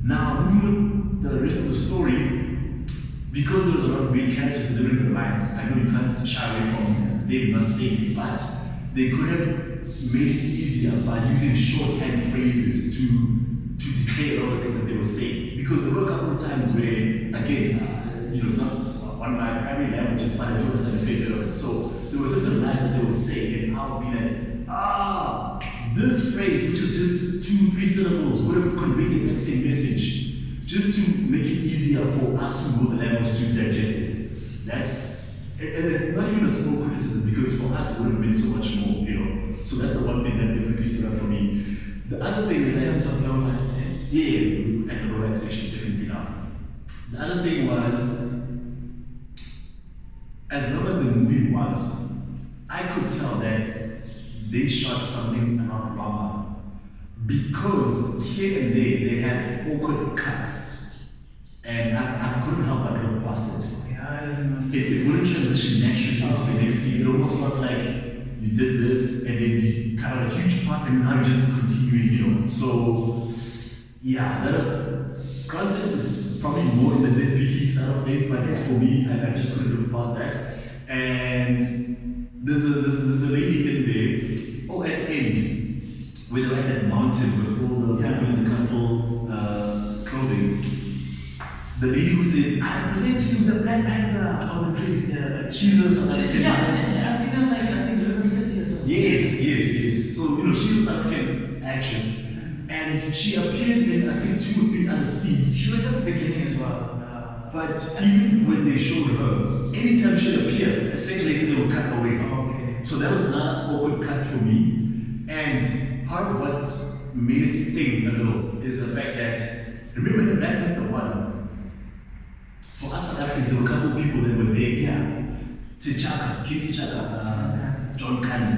Speaker 1: Now, moving the rest of the story, because there was a lot of great characters delivering the lines, I know you can't shy away from them not saying it, but they could have made it easier by using shorthand phrases to declare all the things that they were saying. Because there were a couple of times where, again, it's not on my primary languages, but I do understand a fair bit of it. So there were certain lines that they would say, and I would be like, this phrase, which is just 2-3 syllables, would have conveyed the exact same message, just to make it easier for us who know the language to digest it. And it's not even a small criticism, because for us it would have been so much more, you know. So that's the one thing that definitely stood out for me. The other thing is that at the romance section, definitely not. The other thing was, as long as the movie was, I could tell that they shot something around drama, because here and there they had awkward cuts, and I couldn't help but look past it.
Speaker 2: Yeah, I don't know.
Speaker 1: It wouldn't transition naturally into the next scene. It almost felt like you did this and then you cut out a huge part and now you're just continuing, you know. So yeah, that is granted, it's probably more in the nitpicky side of things, but for me, I just couldn't look past that. And there's a lady in there, at the end, where they're at that mountain with all the people in the colorful clothing. The lady who said, I present to you the Black Panther.
Speaker 2: Oh, the priest, yeah.
Speaker 1: She's a South African.
Speaker 2: Yeah, I've seen her like, I think, 11 cities or something.
Speaker 1: Yes. So, you know, she's a South African actress. And she appeared in, I think, 2 or 3 other scenes.
Speaker 2: She was at the beginning as well.
Speaker 1: But even when they showed her, anytime she appeared, a second later they would cut away.
Speaker 2: Oh, okay.
Speaker 1: So that was another awkward cut for me. And part of what made it sting a little is the fact that, remember in Black Panther 1, for us South Africans, there were a couple of people that were there.
Speaker 2: Yeah.
Speaker 1: King T'Chaka, John Cunny.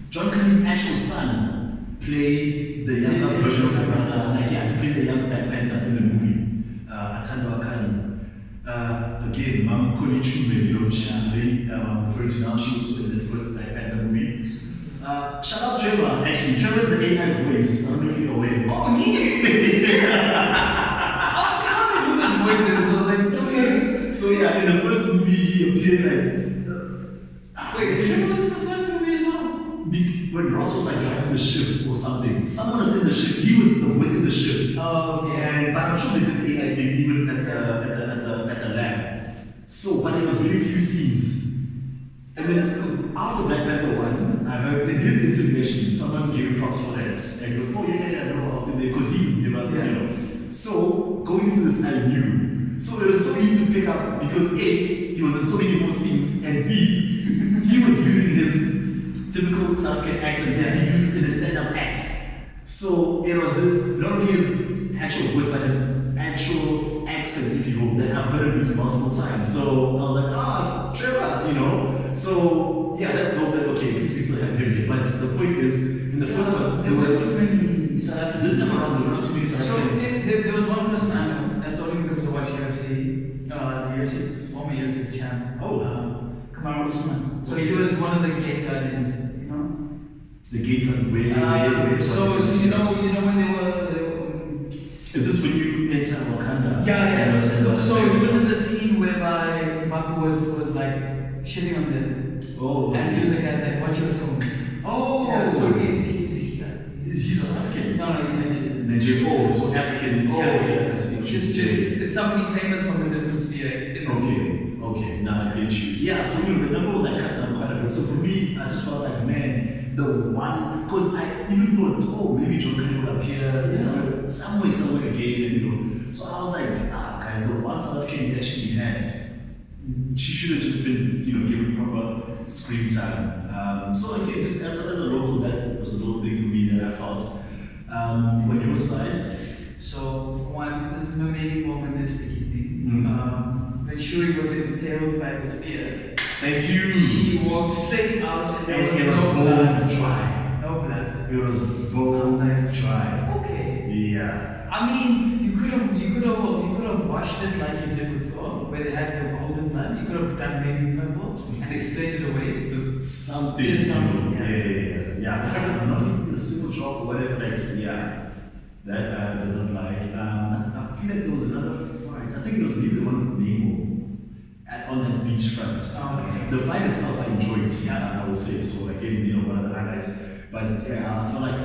Speaker 1: John Cunny's actual son played the younger version of the brother. He played the young Black Panther in the movie. Panther Wakanda. Again, Mam Koni Chume, you know, she really referring to now, she was also in the first Black Panther movie. Shout out Trevor, actually. Trevor's the AI voice. I don't know if you're aware.
Speaker 2: Oh, me? Voices, I was like, okay.
Speaker 1: So yeah, in the first movie he appeared like
Speaker 2: wait, Trevor was in the first movie as well?
Speaker 1: When Ross was like driving the ship or something, someone was in the ship, he was the voice in the ship.
Speaker 2: Oh, okay.
Speaker 1: And but I'm sure they did AI thing even at the lab. So but it was very few scenes. And then after Black Panther 1, I heard in his intervention, someone gave him props for that. And he goes, oh yeah, no, I was in there because he, you know. So going into this, I knew. So it was so easy to pick up because A, he was in so many more scenes, and B, he was using his typical South African accent that he uses in his stand-up act. So it was not only his actual voice, but his actual accent, if you will, that I've heard him use multiple times. So I was like, Trevor, you know. So yeah, that's not that okay. At least we still have him here. But the point is, in the first one,
Speaker 2: there were too many South Africans.
Speaker 1: This time around, there were not too many South Africans.
Speaker 2: So there was one person I know. That's only because I watch UFC, former UFC champ. Kamara Usman. So he was one of the gate guardians, you know.
Speaker 1: The gate guardian, where?
Speaker 2: So you know when they were.
Speaker 1: Is this when you enter Wakanda?
Speaker 2: Yeah. So he was in the scene whereby Maku was like shitting on them.
Speaker 1: Oh. Okay.
Speaker 2: And he was the guy's like, watch your tone.
Speaker 1: Oh.
Speaker 2: Yeah, so he's
Speaker 1: Is he South African?
Speaker 2: No, he's Nigerian.
Speaker 1: Nigerian. Oh, so African. Oh, okay. I see.
Speaker 2: Just it's somebody famous from a different sphere.
Speaker 1: Okay. Now I get you. Yeah. So you know, the number was like cut down quite a bit. So for me, I just felt like, man, the one, because I even thought, maybe John Cunny would appear somewhere again, and you know. So I was like, guys, the one South African we actually had, she should have just been, you know, given proper screen time. So again, just as a local, that was a little thing for me that I felt. On your side.
Speaker 2: So one, this is maybe more of a nitpicky thing. When Shuri was impaled by the spear.
Speaker 1: Thank you.
Speaker 2: She walked straight out and there was
Speaker 1: it
Speaker 2: no
Speaker 1: was
Speaker 2: blood.
Speaker 1: dry.
Speaker 2: No blood.
Speaker 1: It was bone dry.
Speaker 2: Okay.
Speaker 1: Yeah.
Speaker 2: I mean, you could have washed it like you did with Thor, where they had the golden blood. You could have done maybe purple and explained it away.
Speaker 1: Just something.
Speaker 2: Yeah.
Speaker 1: The fact that not even a single drop or whatever, that I did not like. I feel like there was another fight. I think it was maybe the one with Nemo on that beach front.
Speaker 2: Okay.
Speaker 1: The fight itself I enjoyed, I would say. So again, you know, one of the highlights. But yeah, I felt like a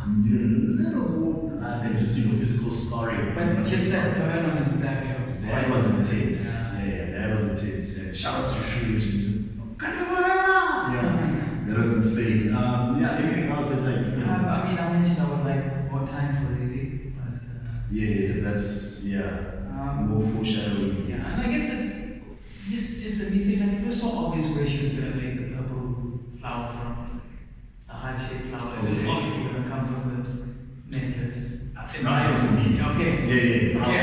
Speaker 1: little more blood than just, you know, physical scarring.
Speaker 2: But just that burn on his back.
Speaker 1: That was intense. Yeah, that was intense. Yeah. Shout out to Shuri, she's just, that was insane. Anything else that
Speaker 2: I more time for reading, but
Speaker 1: that's more foreshadowing.
Speaker 2: yeah, and I guess just the main thing, like it was so obvious where she was gonna make the purple flower from, the heart-shaped flower. It was
Speaker 1: Okay.
Speaker 2: obviously gonna come from the necklace.
Speaker 1: Not for me.
Speaker 2: Okay.
Speaker 1: Yeah.
Speaker 2: Okay,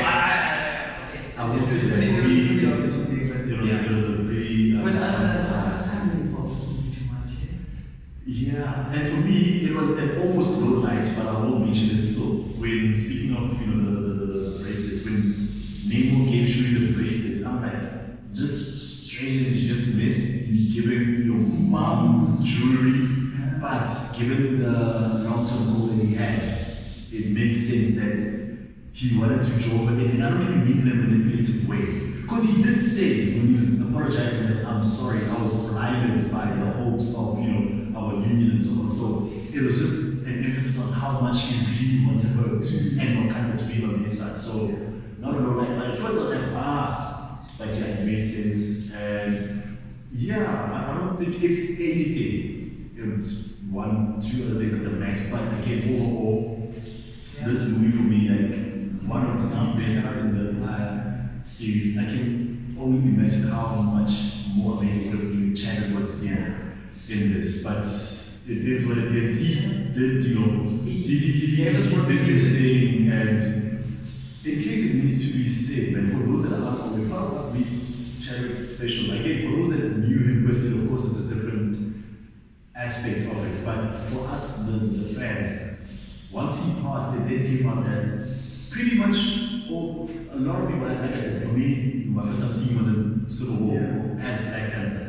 Speaker 1: I will say that
Speaker 2: it
Speaker 1: for
Speaker 2: was
Speaker 1: me,
Speaker 2: pretty obvious for me, but
Speaker 1: it was a pretty
Speaker 2: but
Speaker 1: fun surprise.
Speaker 2: I can't really focus too much.
Speaker 1: Yeah, and for me, it was an almost low light, but I will mention it still. When speaking of the bracelet, when Nemo gave Shuri the bracelet, I'm like, this stranger that you just met, you giving your mom's jewelry, but given the long-term goal that he had, it makes sense that he wanted to draw her in, and I don't even mean in a manipulative way. Because he did say, when he was apologizing, he said, I'm sorry, I was blinded by the hopes of, our union and so on. So it was just an emphasis on how much he really wanted her to, and Wakanda to be on his side. So, not at all, like, at first I was like, but yeah, it made sense. And yeah, I don't think, if anything, it was 1-2 other days of the max, but again, overall, this movie for me, like, one of the best in the entire series. I can only imagine how much more amazing it would have been if Chadwick was here in this, but it is what it is. He did, he did his thing, and in case it needs to be said, and for those that are unaware, part of what made Chadwick special, again, for those that knew him personally, of course, it's a different aspect of it, but for us, the fans, once he passed, it then came out that pretty much a lot of people, like I said, for me, my first time seeing was in Civil War as Black Panther.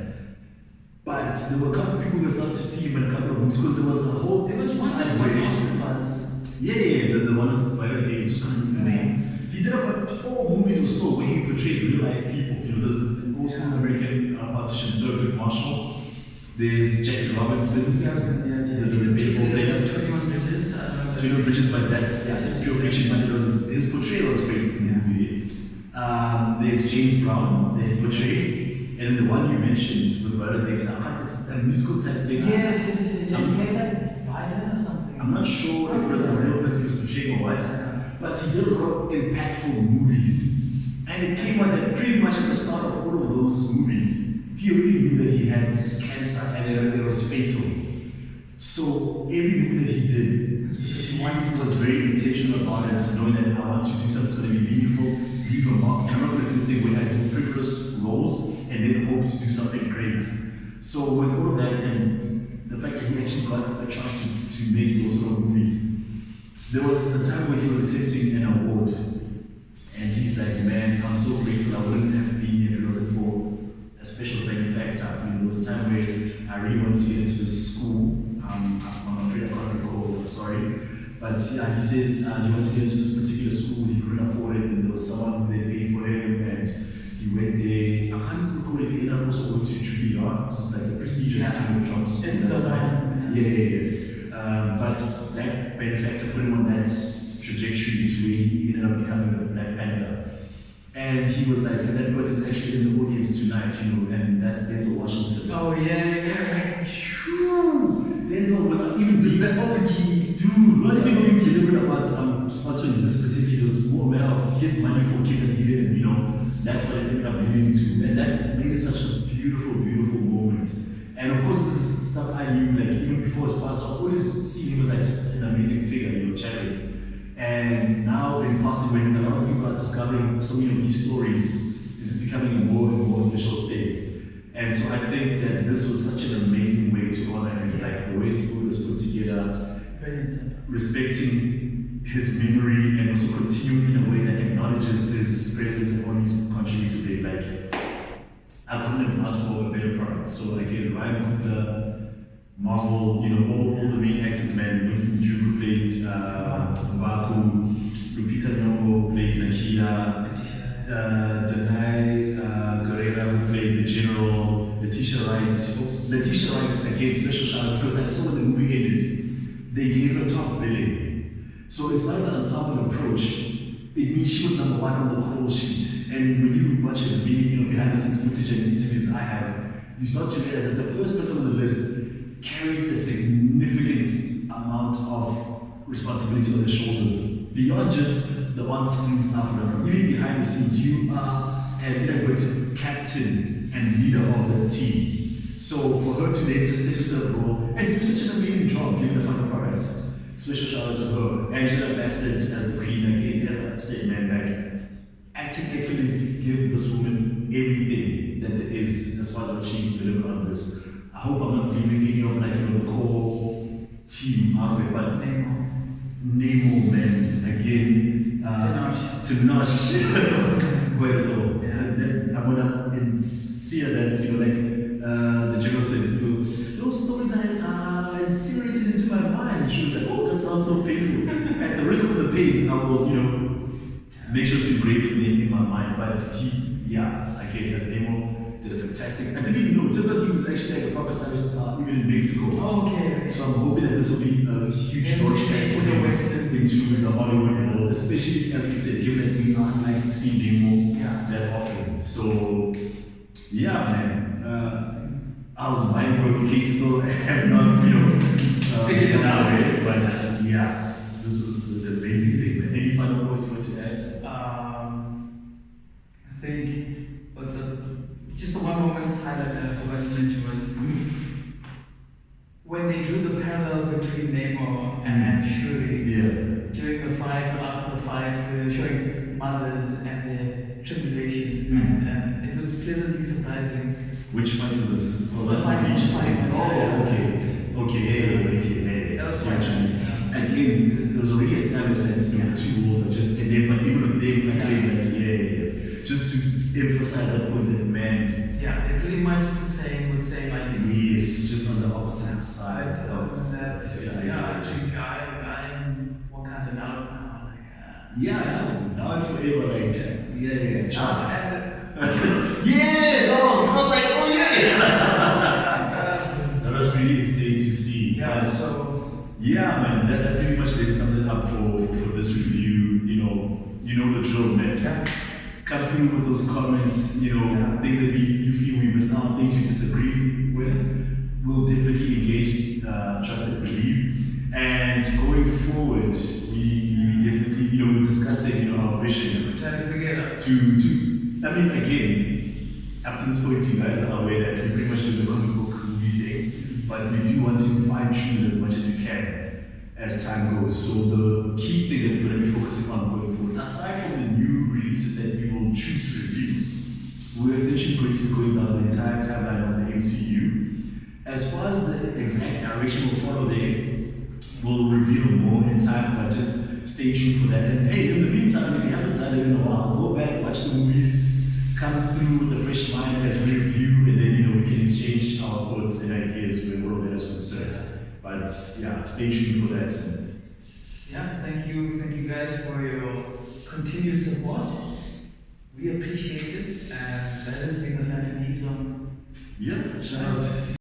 Speaker 1: But there were a couple of people who were starting to see him in a couple of movies because there was a whole.
Speaker 2: There was one that won Oscar buzz.
Speaker 1: The one Viola Davis just couldn't remember the name. He did about 4 movies or so where he portrayed real life people. There's an old school American politician, Thurgood Marshall. There's Jackie Robinson, the baseball player.
Speaker 2: 21 Bridges.
Speaker 1: 21 Bridges, but that's pure fiction. But his portrayal was great in the movie. There's James Brown that he portrayed. And then the one you mentioned with Viola Davis, it's a musical type thing.
Speaker 2: Yes. And he had like violin or something.
Speaker 1: I'm not sure if it was a real person he was portraying or what, but he did a lot of impactful movies. And it came out that pretty much at the start of all of those movies, he already knew that he had cancer and it was fatal. So every movie that he did, he was very intentional about it, knowing that I want to do something that's going to be meaningful, leave a mark, and I'm not going to do the thing where I do frivolous roles and then hope to do something great. So with all of that and the fact that he actually got a chance to make those sort of movies, there was a time when he was accepting an award and he's like, man, I'm so grateful I wouldn't have been here if it wasn't for a special benefactor. There was a time where I really wanted to get into this school. I'm afraid I can't recall, I'm sorry. But yeah, he says he wanted to get into this particular school, he couldn't afford it, and there was someone who they paid for him, and he went there. I can't recall if he ended up also going to Juilliard, just like a prestigious job school that side. But that benefactor put him on that trajectory to where he ended up becoming a Black Panther. And he was like, and that person's actually in the audience tonight, and that's Denzel Washington.
Speaker 2: Oh yeah.
Speaker 1: It's like, phew, Denzel without even being that OG.
Speaker 2: Dude,
Speaker 1: not even being deliberate about sponsoring this particular, it's more aware of his money for kids and needed, and that's what it ended up leading to. And that made it such a beautiful, beautiful moment. And of course, this is stuff I knew, like, even before his past, so I've always seen him as like just an amazing figure, Chadwick. And now in passing, when a lot of people are discovering so many of these stories, it's becoming a more and more special thing. And so I think that this was such an amazing way to honor him, like the way this book was put together, respecting his memory and also continuing in a way that acknowledges his presence and what he's contributed. Like, I couldn't have asked for a better product. So again, Ryan Coogler, Marvel, all the main actors, man. Winston Duke who played Mbaku, Lupita Nyong'o played Nakia, Danai Guerrera who played the General, Letitia Wright, again, special shout out because I saw when the movie ended, they gave her top billing. So it's like the ensemble approach. It means she was number 1 on the call sheet. And when you watch his video, behind the scenes footage and interviews I have, you start to realize that the first person on the list carries a significant amount of responsibility on their shoulders beyond just the on-screen stuff, but really behind the scenes. You are an inadvertent captain and leader of the team. So for her to then just step into the role and do such an amazing job, given the final product. Special shout out to her. Angela Bassett as the queen again. As I've said, man, like acting excellence, give this woman everything that there is as far as what she's delivered on this. I hope I'm not leaving any of like the core team out of it, but Nemo, man, again, Tenoch, Guerrero. Yeah. I'm gonna see that, the general said, those stories are incinerated into my mind. She was like, oh, that sounds so painful. At the risk of the pain, I will, make sure to engrave his name in my mind. But again, as Nemo, did a fantastic. I didn't even know. It turns out he was actually like a proper stylist even in Mexico.
Speaker 2: Oh, okay.
Speaker 1: So I'm hoping that this will be a huge launchpad for him into the Hollywood world, especially as you said, given that we aren't like to see Nemo that often. So man, I was mind blown. In case you still have not,
Speaker 2: figured it out.
Speaker 1: But this is the amazing thing. Man. Any final points you want to add?
Speaker 2: I think just the one moment highlight that I forgot to mention was when they drew the parallel between Nemo and Shuri during the fight or after the fight, we were showing mothers and their tribulations, and it was pleasantly surprising.
Speaker 1: Which fight was this?
Speaker 2: The fight.
Speaker 1: Oh, okay. Hey.
Speaker 2: That was
Speaker 1: again, it was already established that two worlds are just, and then, but even with them, just to emphasize that point that man.
Speaker 2: Yeah, they're pretty much the same, would say like.
Speaker 1: Yes, just on the opposite side
Speaker 2: of that. I think I'm Wakanda now.
Speaker 1: Now and forever, like, trust. I was like, oh that was really insane to see. Man, that pretty much then sums it up for this review. You know the drill, man. Come through with those comments, things that you feel we missed out, things you disagree with. We'll definitely engage, trust and believe. And going forward, we definitely, we're discussing, our vision.
Speaker 2: Trying to figure it out.
Speaker 1: Again, up to this point, you guys are aware that we pretty much do the comic book movie thing, but we do want to fine-tune as much as we can as time goes. So the key thing that we're going to be focusing on going forward, aside from the new releases that we will choose to review, we're essentially going to be going down the entire timeline of the MCU. As far as the exact narration will follow there, we'll reveal more in time, but just stay tuned for that. And hey, in the meantime, if you haven't done it in a while, go back, watch the movies, come through with a fresh mind as we review, and then we can exchange our thoughts and ideas where all that is concerned. But stay tuned for that.
Speaker 2: Thank you guys for your continued support. We appreciate it, and that has been the Phantom Zone.
Speaker 1: Shout out.